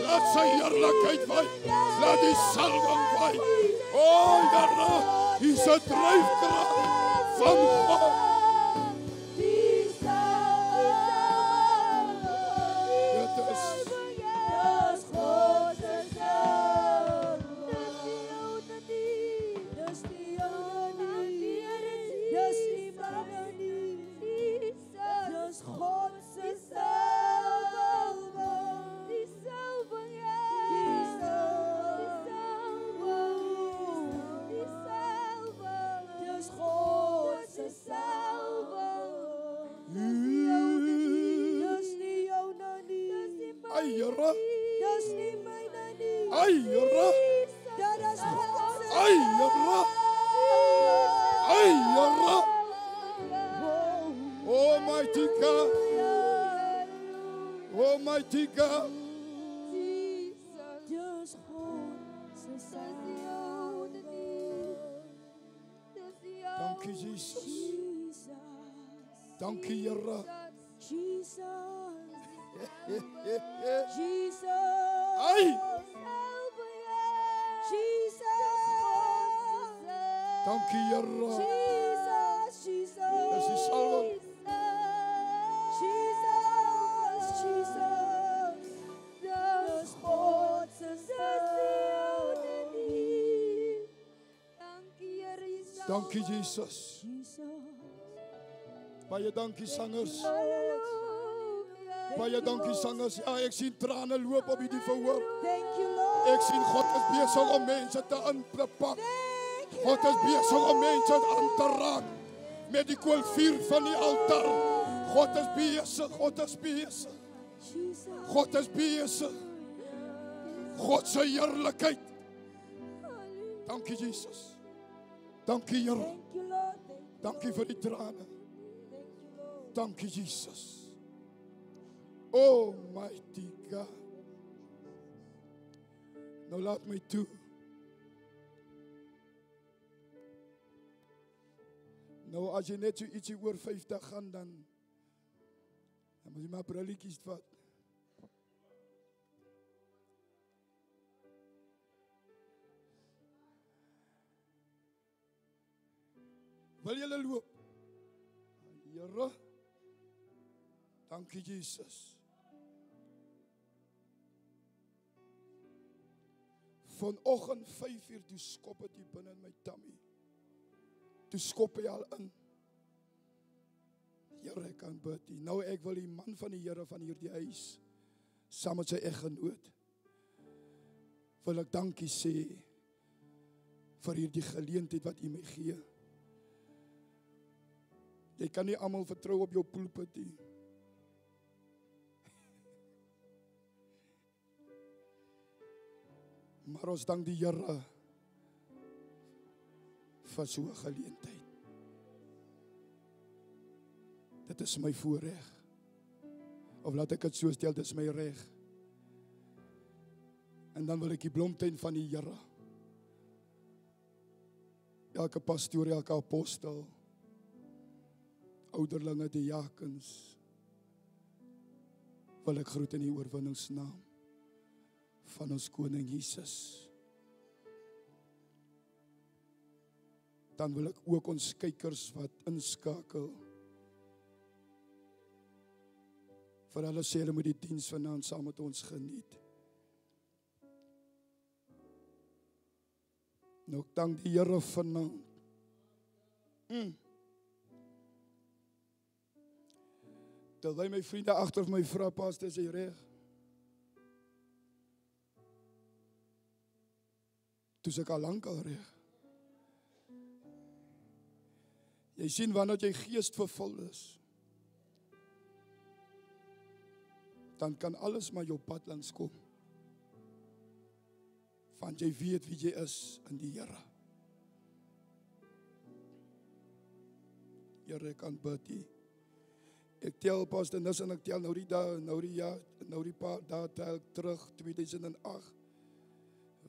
Laat sy heerlikheid wy. Laat die salwing wy. O, Here, hier is 'n dryfkrag van God. Almighty God. Dank je, Jesus. Dank je, Here. Ai! Dank je, Here. Dis die salwing. Dankie Jesus. Baie dankie sangers. Baie dankie sangers. Ja, ek sien trane loop op hierdie verhoor. Ek sien God is besig om mense te aanpak. God is besig om mense aan te raak met die koolvuur van die altaar. God is besig, God is besig. God is besig. God se heerlikheid. Dankie Jesus. Dankie Here. Dankie vir die trane. Dankie Jesus. Almighty God. Nou laat my toe. Nou as jy net so ietsie oor 50 gaan dan moet jy maar brilletjies vat. Wil julle loop? Here. Dankie Jesus. Vanoggend 5 uur, toe skop het hier binne in my tummy. Toe skop hy al in. Here, ek kan bid. Nou ek wil die man van die Here van hierdie huis, saam met sy eggenoot, wil ek dankie sê vir hierdie geleentheid wat U my gee. Jy kan nie almal vertrou op jou pulpit nie. Maar ons dank die Here vir so 'n geleentheid. Dit is my voorreg. Of laat ek dit so stel, dit is my reg. En dan wil ek die blomtuin van die Here, elke pastoor, elke apostel, ouderlinge, diakens, wil ek groet in die oorwinningsnaam van ons koning Jesus. Dan wil ek ook ons kykers wat inskakel, vir hulle sê hulle moet die diens vanaand saam met ons geniet. Nou ek dank die Here vanaand. Terwyl my vriende agter my vra, pastor, is hy reg? Toe is ek al lank al reg. Jy sien wanneer jy geesvervul is, dan kan alles maar jou pad langs kom. Want jy weet wie jy is in die Here. Here, ek kan bid. Ek tel pastor Nis en ek tel nou die dag, nou die paar dae tel ek terug, 2008,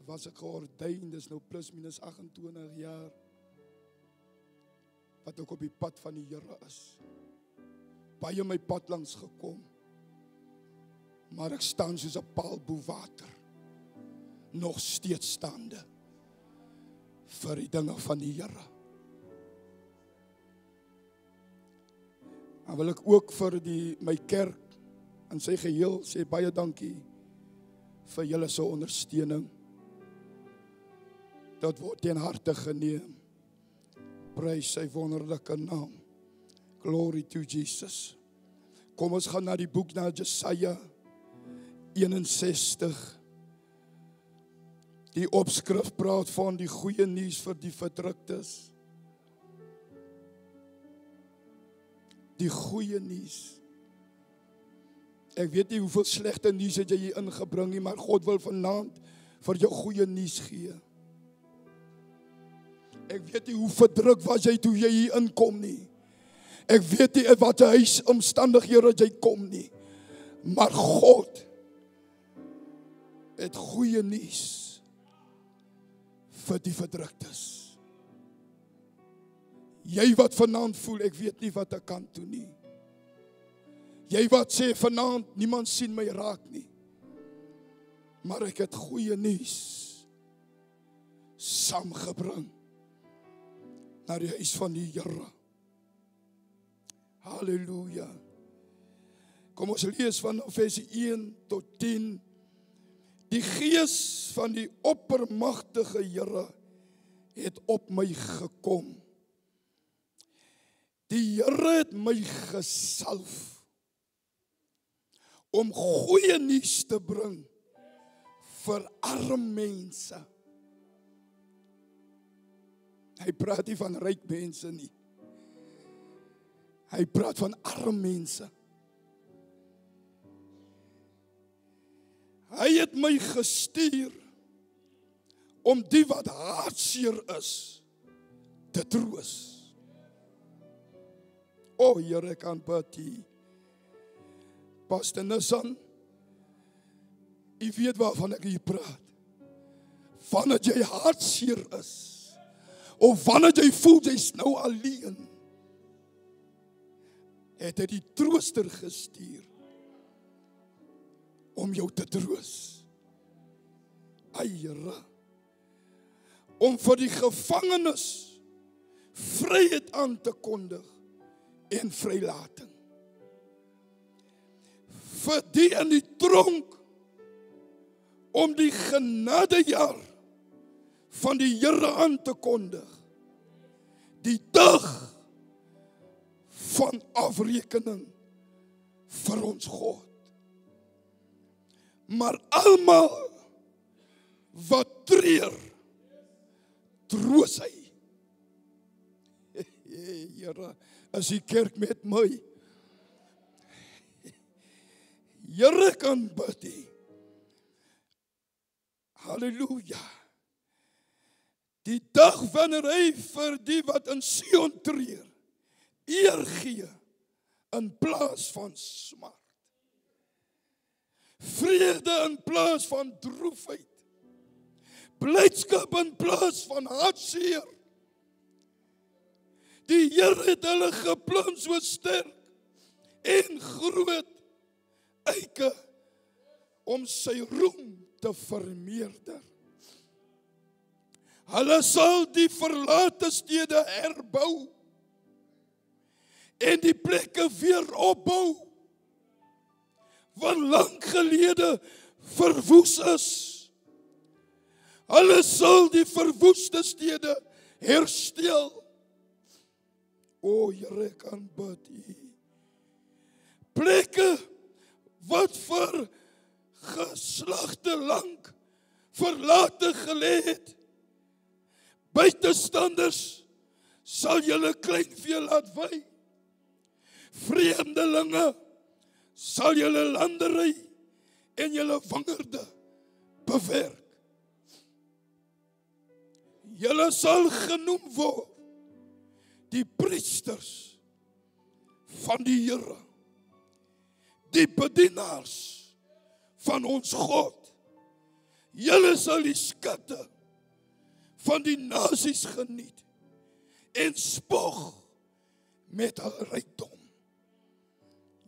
was ek geordein, dis nou plus minus 28 jaar, wat ek op die pad van die Here is. Baie my pad langs gekom, maar ek staan soos 'n paal bo water, nog steeds staande, vir die dinge van die Here. En wil ek ook vir my kerk in sy geheel sê baie dankie vir julle se ondersteuning. Dat word teen harte geneem. Prys sy wonderlike naam. Glory to Jesus. Kom ons gaan na die boek na Jesaja 61. Die opskrif praat van die goeie nuus vir die verdruktes. Die goeie nuus. Ek weet nie hoeveel slegte nuus het jy hier ingebring nie, maar God wil vanaand vir jou goeie nuus gee. Ek weet nie hoe verdruk was jy toe jy hier inkom nie. Ek weet nie wat 'n huisomstandighede jy kom nie. Maar God het goeie nuus vir die verdruktes. Jy wat vanaand voel, ek weet nie wat ek kan doen nie. Jy wat sê vanaand, niemand sien my raak nie. Maar ek het goeie nuus saamgebring na die huis van die Here. Halleluja. Kom ons lees van vers 1 tot 10. Die gees van die oppermagtige Here het op my gekom. Die Here het my gesalf om goeie nuus te bring vir arme mense. Hy praat nie van ryk mense nie. Hy praat van arme mense. Hy het my gestuur om die wat hartseer is te troos. O Here, ek aanbid. Pastor Nissan, u weet waarvan ek hier praat. Wanneer jy hartseer is, of wanneer jy voel jy's nou alleen, het hy die trooster gestuur om jou te troos. Ai Here, om vir die gevangenes vryheid aan te kondig en vrylating. Vir die in die tronk om die genadejaar van die Here aan te kondig. Die dag van afrekening vir ons God. Maar almal wat treur, troos hy. Here, is die kerk met my? Here kan bid. Halleluja. Die dag wanneer hy vir die wat in Sion treur, eer gee in plaas van smart. Vrede in plaas van droefheid. Blydskap in plaas van hartseer. Die Here het hulle geplant so sterk en groot eike om sy roem te vermeerder. Hulle sal die verlate stede herbou en die plekke weer opbou wat lang gelede verwoes is. Hulle sal die verwoeste stede herstel. O Here, kan bid U. Plekke wat vir geslagte lank verlate gelê het. Buitestanders sal julle kleinvee laat wei. Vreemdelinge sal julle landery en julle wingerde bewerk. Julle sal genoem word die priesters van die Here, die bedienaars van ons God. Julle sal die skatte van die nasies geniet en spog met hul rykdom.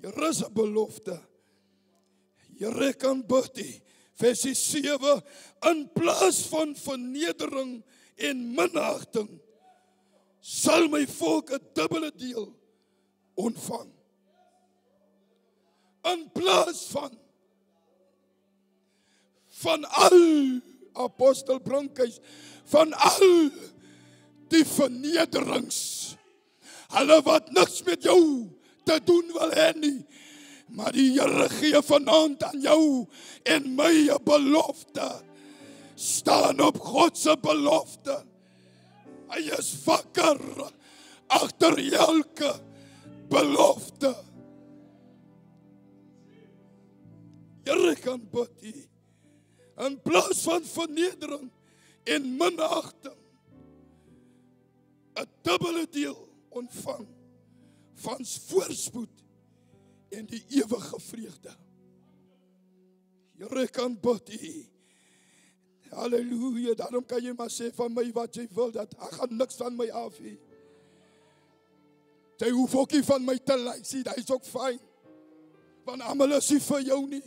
Here is 'n belofte. Here kan bid. Versie 7, in plaas van vernedering en minagting sal my volk 'n dubbele deel ontvang. In plaas van al apostel Bronkhuis, van al die vernederings, hulle wat niks met jou te doen wil hê nie, maar die Here gee vanaand aan jou en my 'n belofte. Staan op God se belofte. Hy is wakker agter elke belofte. Here kan bid. In plaas van vernedering en minagting, 'n dubbele deel ontvang van voorspoed en die ewige vreugde. Here kan bid. Halleluja, daarom kan jy maar sê van my wat jy wil, dat ek gaan niks van my af hê. Jy hoef ook nie van my te luister, dit is ook fyn. Want almal is nie vir jou nie.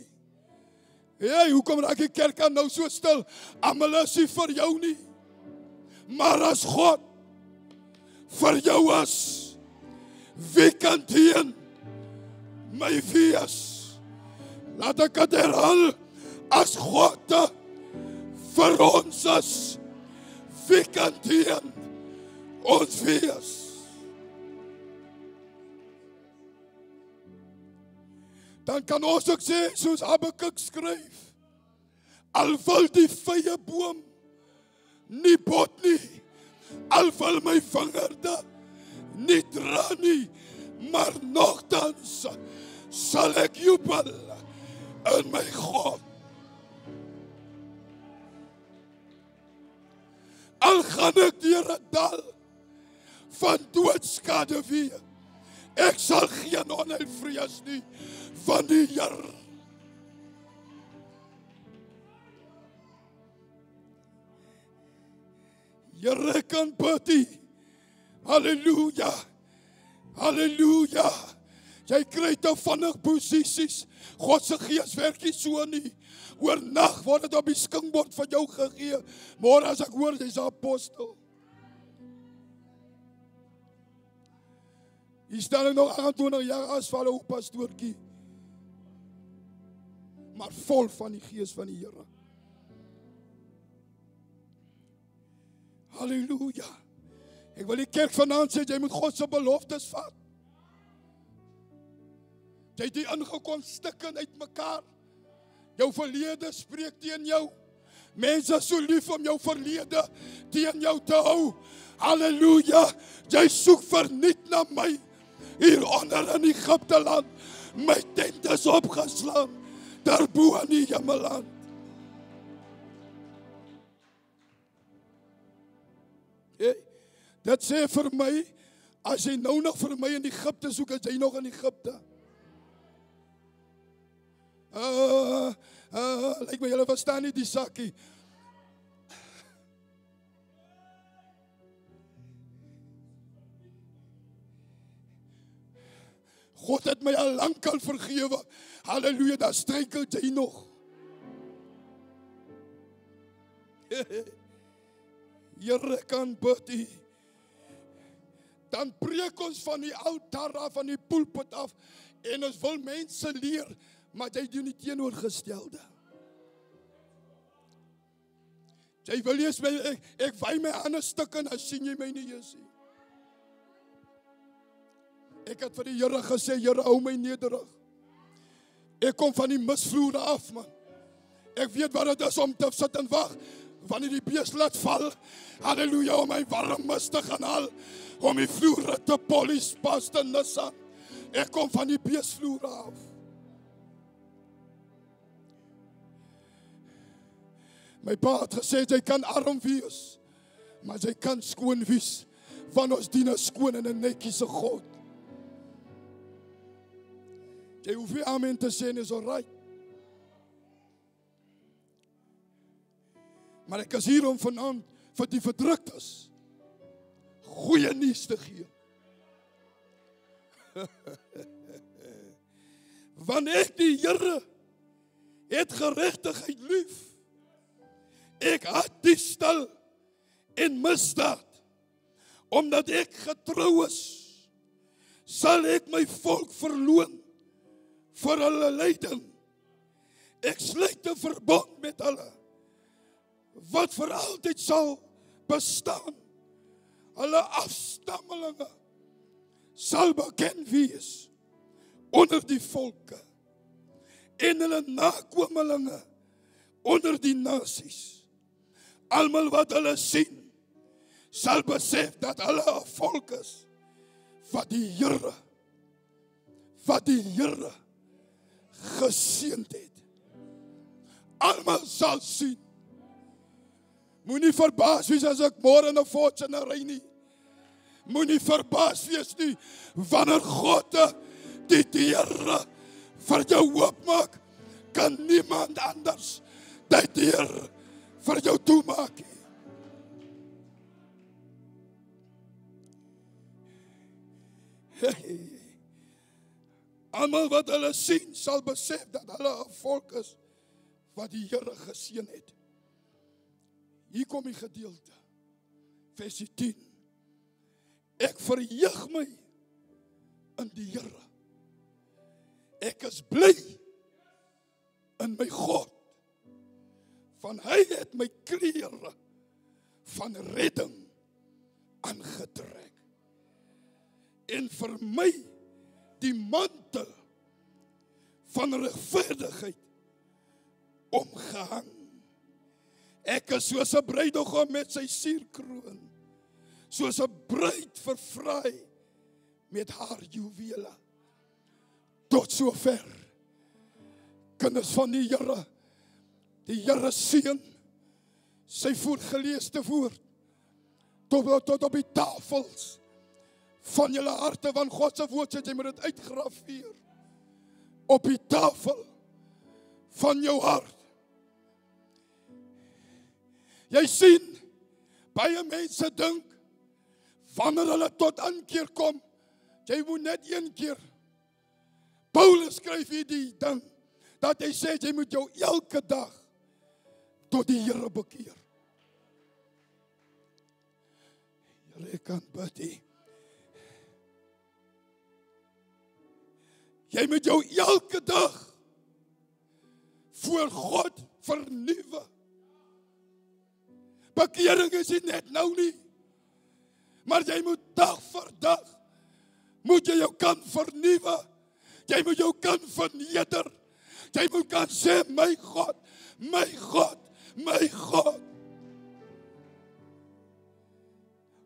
Hey, hoekom raak die kerk aan nou so stil? Almal is nie vir jou nie. Maar as God vir jou is, wie kan teen my wees? Laat ek dit herhaal, as God vir ons is, wie kan teen ons wees? Dan kan ons ook sê, soos Habakuk skryf, al wil die vye boom nie bot nie, al wil my vingerde nie dra nie, maar nogtans sal ek jubel in my God. Al gaan ek deur 'n dal van doodskade weer, ek sal geen onheil vrees nie van die Here. Here kan bid. Halleluja. Halleluja. Jy kry te vinnig posisies. God se gees werk nie so nie. Oornag word dit op die skinkbord van jou gegee. Môre as ek hoor jy's 'n apostel. Hier staan nog 28 jaar as val 'n pastoortjie. Maar vol van die gees van die Here. Halleluja. Ek wil die kerk vanaand sê, jy moet God se beloftes vat. Jy het die ingekom stukken uit mekaar. Jou verlede spreek teen jou. Mense is so lief om jou verlede teen jou te hou. Halleluja. Jy soek verniet na my. Hieronder in Egipte land. My tent is opgeslaan. Daarbo in die hemelland. Hey, dit sê vir my, as jy nou nog vir my in Egipte soek, is jy nog in Egipte. Lyk my julle verstaan nie die sakkie. God het my al lang al vergewe. Halleluja, daar struikel jy nog. Here kan bid. Dan preek ons van die altaar af, van die pulpit af, en ons wil mense leer, maar jy doen die teenoorgestelde. Jy wil eers my, ek wy my ander stuk en as sien jy my nie eens nie. Ek het vir die Here gesê, Here, hou my nederig. Ek kom van die misvloere af, man. Ek weet wat het is om te sit en wag, wanneer die bees laat val, halleluja, om my warm mis te gaan haal, om die vloere te polish, pas te nissa. Ek kom van die beesvloere af. My pa het gesê, jy kan arm wees, maar jy kan skoon wees, want ons dien 'n skoon en 'n netjiese God. Jy hoef nie amen te sê, is alright. Maar ek is hier om vanaand vir die verdruktes goeie nuus te gee. Want ek die Here het geregtigheid lief. Ek haat diefstal en misdaad. Omdat ek getrou is, sal ek my volk verloon vir hulle lyding. Ek sluit 'n verbond met hulle wat vir altyd sal bestaan. Hulle afstammelinge sal bekend wees onder die volke en hulle nakomelinge onder die nasies. Almal wat hulle sien, sal besef dat hulle 'n volk is wat die Here geseënd het. Almal sal sien. Moenie verbaas wees as ek môre in 'n Fortune ry nie. Moenie verbaas wees nie, wanneer God die deure vir jou oopmaak, kan niemand anders die deur vir jou toemaak nie. Almal wat hulle sien, sal besef dat hulle 'n volk is wat die Here geseën het. Hier kom die gedeelte, versie 10. Ek verheug my in die Here. Ek is bly in my God, want hy het my klere van redding aangetrek en vir my die mantel van regverdigheid omgehang. Ek is soos 'n bruidegom met sy suurkroon, soos 'n bruid vervraai met haar juwele. Tot sover, kinders van die Here seën sy voorgeleesde woord tot op die tafels van julle harte, want God se woord sê jy moet dit uitgrafeer op die tafel van jou hart. Jy sien, baie mense dink, wanneer hulle tot inkeer kom, jy moet net een keer. Paulus skryf hier die ding, dat hy sê, jy moet jou elke dag tot die Here bekeer. Jy kan bid. Jy moet jou elke dag voor God vernuwe. Bekering is nie net nou nie. Maar jy moet dag vir dag, moet jy jou kan vernuwe. Jy moet jou kan verneder. Jy moet kan sê, my God, my God, my God.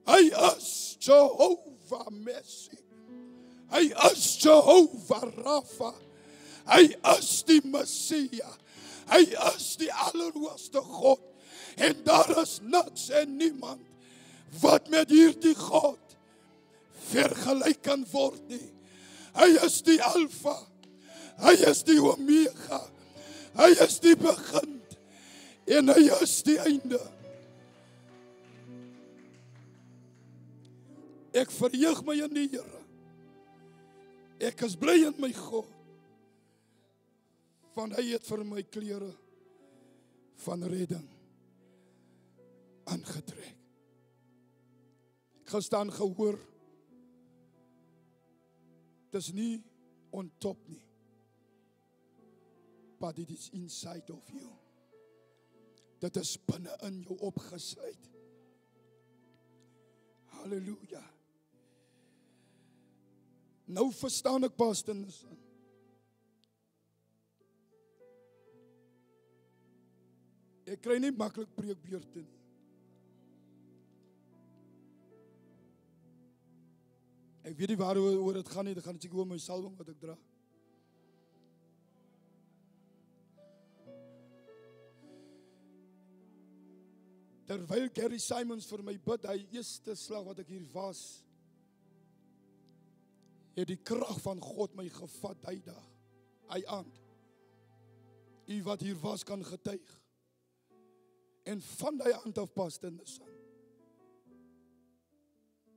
Hy is Jehovah Messi. Hy is Jehovah Rapha. Hy is die Messia. Hy is die allerhoogste God. En daar is niks en niemand wat met hierdie God vergelyk kan word nie. Hy is die Alfa. Hy is die Omega. Hy is die begin. En hy is die einde. Ek verheug my in die Here. Ek is bly in my God. Want hy het vir my klere van redding aangetrek. Ek gaan staan gehoor. Dit is nie on top nie. But it is inside of you. Dit is binne in jou opgesluit. Halleluja. Nou verstaan ek Pastor. Ek kry nie maklik preekbeurte nie. Ek weet nie waaroor dit gaan nie, dit gaan seker oor my salwing wat ek dra. Terwyl Gary Simons vir my bid, hy eerste slag wat ek hier was, het die krag van God my gevat hy dag, hy aand. U wat hier was kan getuig. En van die aand af Pastor Nissan,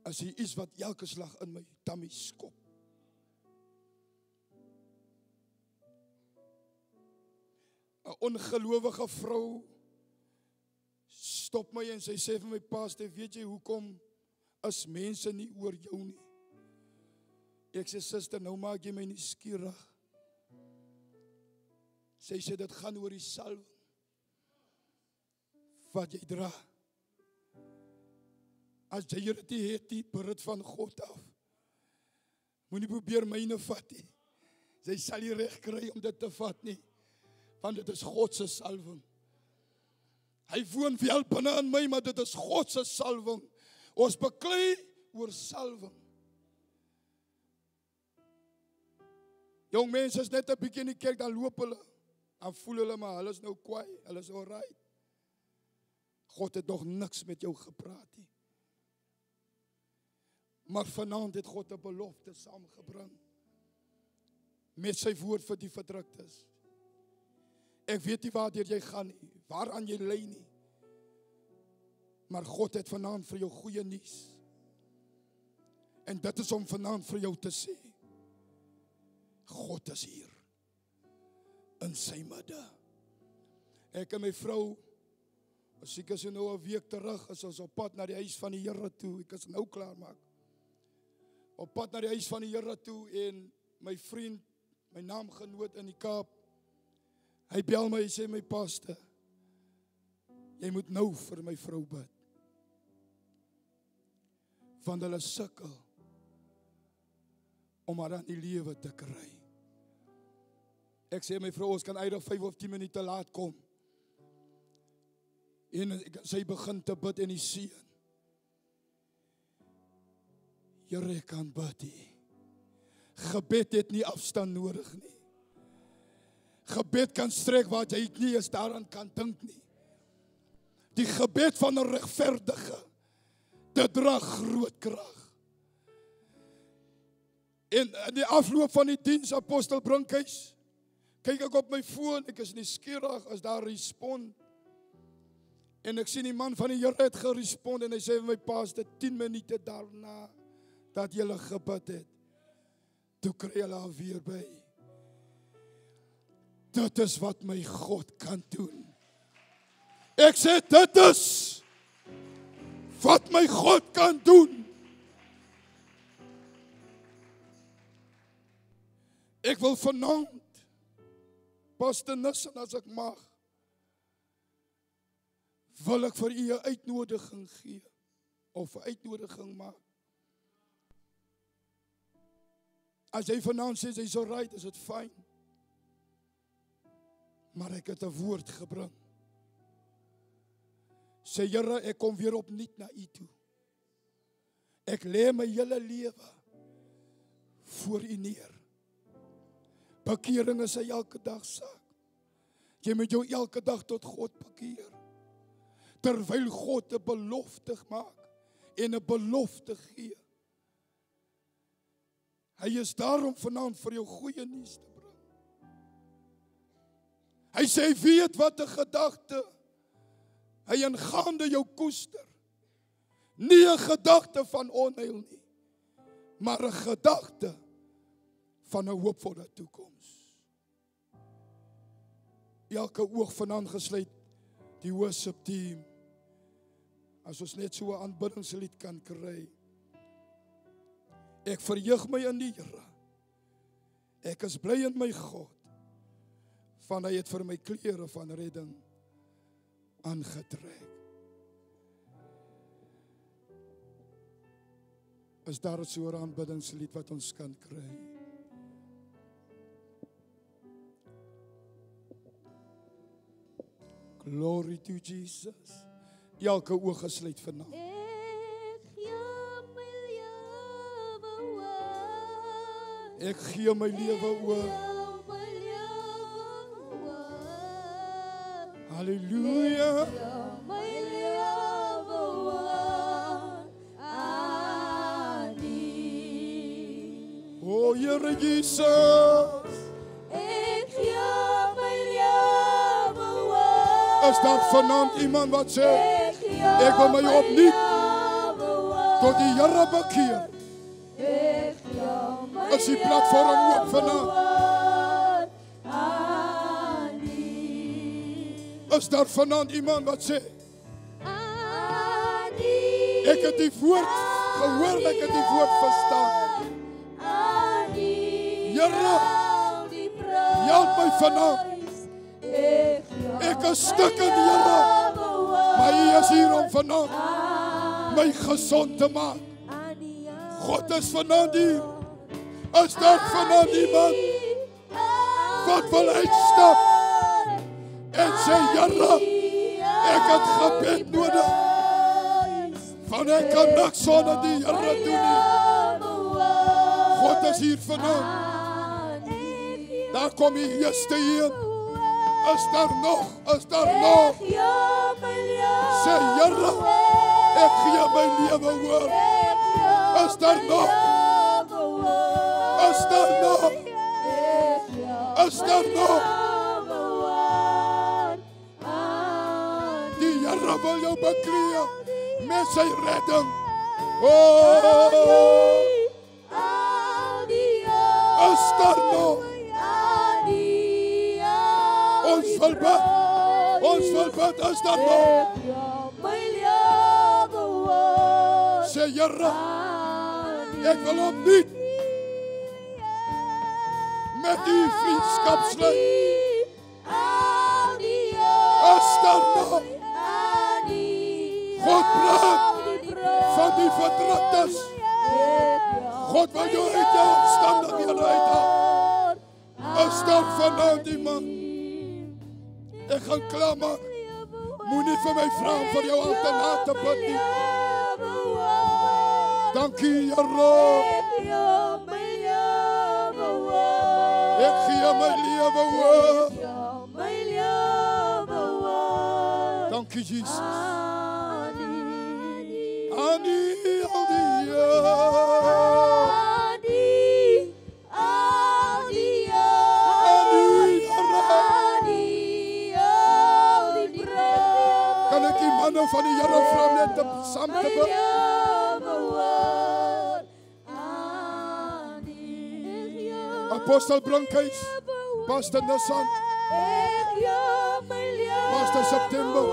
as hy is wat elke slag in my tummy skop. Een ongelowige vrou stop my en sy sê vir my Pastor, weet jy hoekom is mense nie oor jou nie? Ek sê, suster, nou maak jy my nie skierig. Sy sê, dit gaan oor die salwing wat jy dra. As jy dit het, die bid van God af. Moenie probeer myne vat nie. Sy sal nie reg kry om dit te vat nie. Want dit is God se salwing. Hy woon wel binne in my, maar dit is God se salwing. Ons beklei oor salwing. Jong mense is net 'n bietjie in die kerk, dan loop hulle. Dan voel hulle, maar hulle is nou kwaai, hulle is alright. God het nog niks met jou gepraat nie. Maar vanaand het God 'n belofte saamgebring met sy woord vir die verdruktes. Ek weet nie waar jy gaan nie, waaraan jy ly nie. Maar God het vanaand vir jou goeie nuus. En dit is om vanaand vir jou te sê, God is hier in sy midde. Ek en my vrou, as ek is nou 'n week terug, is ons op pad na die huis van die Here toe. Ek is nou klaar maak. Op pad na die huis van die Here toe en my vriend, my naamgenoot in die Kaap, hy bel my en sê, my Pastor, jy moet nou vir my vrou bid. Want hulle sukkel om haar aan die lewe te kry. Ek sê, my vrou, ons kan uitdag 5 of 10 minute laat kom. En sy begin te bid en die seën. Here, ek kan bid nie. Gebed het nie afstand nodig nie. Gebed kan strek waar jy nie eens daaraan kan dink nie. Die gebed van 'n regverdige, dit dra groot krag. En in die afloop van die diens, Apostel Brinkhuis, kyk ek op my foon, ek is nuuskierig as daar respond. En ek sien die man van die Here het gerespond en hy sê vir my Pastor, 10 minute daarna dat jy gebid het, toe kry jy haar weer by. Dit is wat my God kan doen. Ek sê, dit is wat my God kan doen. Ek wil vanaand, Pastor Nissan, as ek mag, wil ek vir u 'n uitnodiging gee of 'n uitnodiging maak. As jy vanaand sê jy's alright, is dit fyn. Maar ek het 'n woord gebring. Sê Here, ek kom weer opnuut na u toe. Ek lê my hele lewe voor u neer. Bekering is 'n elke dag saak. Jy moet jou elke dag tot God bekeer. Terwyl God 'n belofte maak en 'n belofte gee. Hy is daarom vanaand vir jou goeie nuus te bring. Hy sê hy weet wat 'n gedagte hy ingaande jou koester. Nie 'n gedagte van onheil nie, maar 'n gedagte van 'n hoopvolle toekoms. Elke oog vanaand gesluit, die worship team. As ons net so 'n aanbiddingslied kan kry. Ek verheug my in die Here. Ek is bly in my God. Van hy het vir my klere van redding aangetrek. Is daar so 'n aanbiddingslied wat ons kan kry? Glory to Jesus. Elke oog gesluit vanaand. Ek gee my lewe oor. Halleluja. O Here Jesus. Is daar vanaand iemand wat sê, ek wil my opnuut tot die Here bekeer? Is die platform oop vanaand? Is daar vanaand iemand wat sê, ek het die woord gehoor, ek het die woord verstaan. Here, help my vanaand. Ek is stukkend, Here, maar U is hier om vanaand my gesond te maak. God is vanaand hier. Is daar vanaand iemand wat wil uitstap en sê, Here, ek het gebed nodig, want ek kan niks sonder die Here doen nie. God is hier vanaand. Daar kom die eerste een. Is daar nog? Sê, Here, ek gee my lewe oor. Is daar nog? Die Here wil jou bekleed met sy redding. Is daar nog? Ons wil bid, is daar nog? Sê, Here, ek wil opnuut met die vriendskap sluit. Is daar nog? God praat van die verdruktes. God wil jou uit jou omstandighede uithaal. Is daar vanaand iemand? Ek gaan klaar maak. Moenie vir my vra om vir jou alternatief te bid nie. Dankie, Here. Ek gee my lewe oor. Dankie, Jesus. Kan ek die manne van die Here vra net saam te bid? Apostel Brankhuis, Pastor Nissan, Pastor September,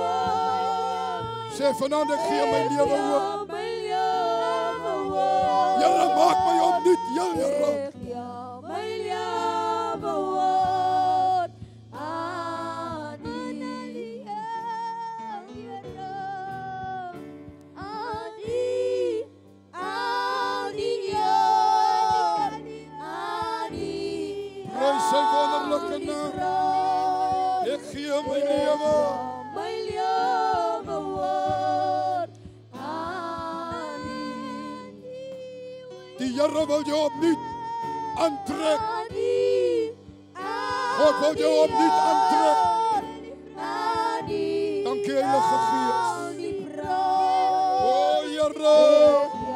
sê vanaand ek gee my lewe oor. Here, maak my opnuut, Here. Here wil jou opnuut aantrek. God wil jou opnuut aantrek. Dankie Heilige Gees. O Here.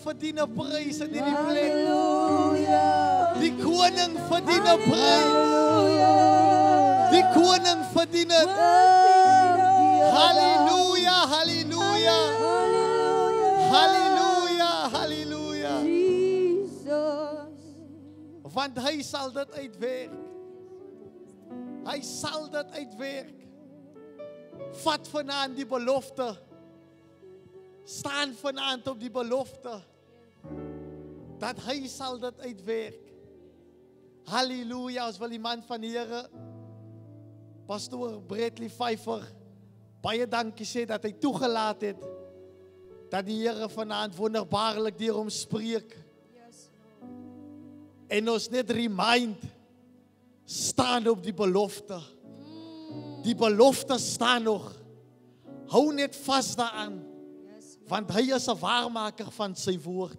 verdien 'n prys in hierdie plek. Die koning verdien 'n prys. Die koning verdien dit. Halleluja, halleluja. Halleluja, halleluja. Want hy sal dit uitwerk. Hy sal dit uitwerk. Vat vanaand die belofte. Staan vanaand op die belofte. Dat hy sal dit uitwerk. Halleluja, ons wil die man van die Here, Pastoor Bradley Pfeiffer, baie dankie sê dat hy toegelaat het, dat die Here vanaand wonderbaarlik deur hom spreek. En ons net remind, staan op die belofte. Die belofte staan nog. Hou net vas daaraan. Want hy is 'n waarmaker van sy woord.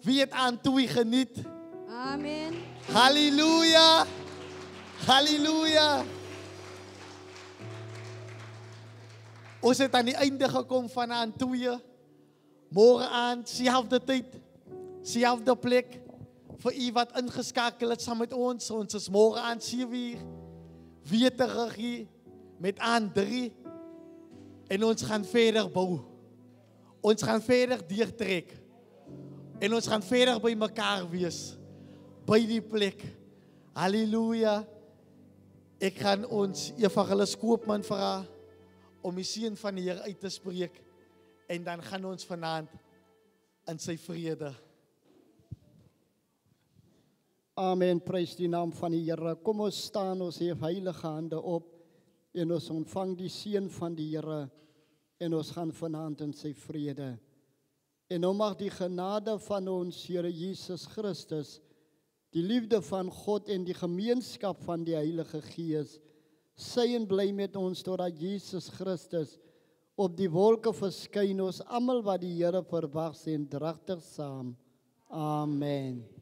Wie het aan toe geniet? Amen. Halleluja. Halleluja. Ons het aan die einde gekom van aan toe. Môre aan, selfde tyd, selfde plek. Vir u wat ingeskakel het saam met ons. Ons is môre aan 7:00 weer terug hier met aan 3. En ons gaan verder bou. Ons gaan verder deurtrek. En ons gaan verder by mekaar wees. By die plek. Halleluja. Ek gaan ons Evangelis Koopman vra om die seën van die Here uit te spreek. En dan gaan ons vanaand in sy vrede. Amen, prys die naam van die Here. Kom ons staan, ons hef heilige hande op en ons ontvang die seën van die Here en ons gaan vanaand in sy vrede. En nou mag die genade van ons Here Jesus Christus, die liefde van God en die gemeenskap van die Heilige Gees sy en bly met ons totdat Jesus Christus op die wolke verskyn, ons almal wat die Here verwag en dragtig saam. Amen.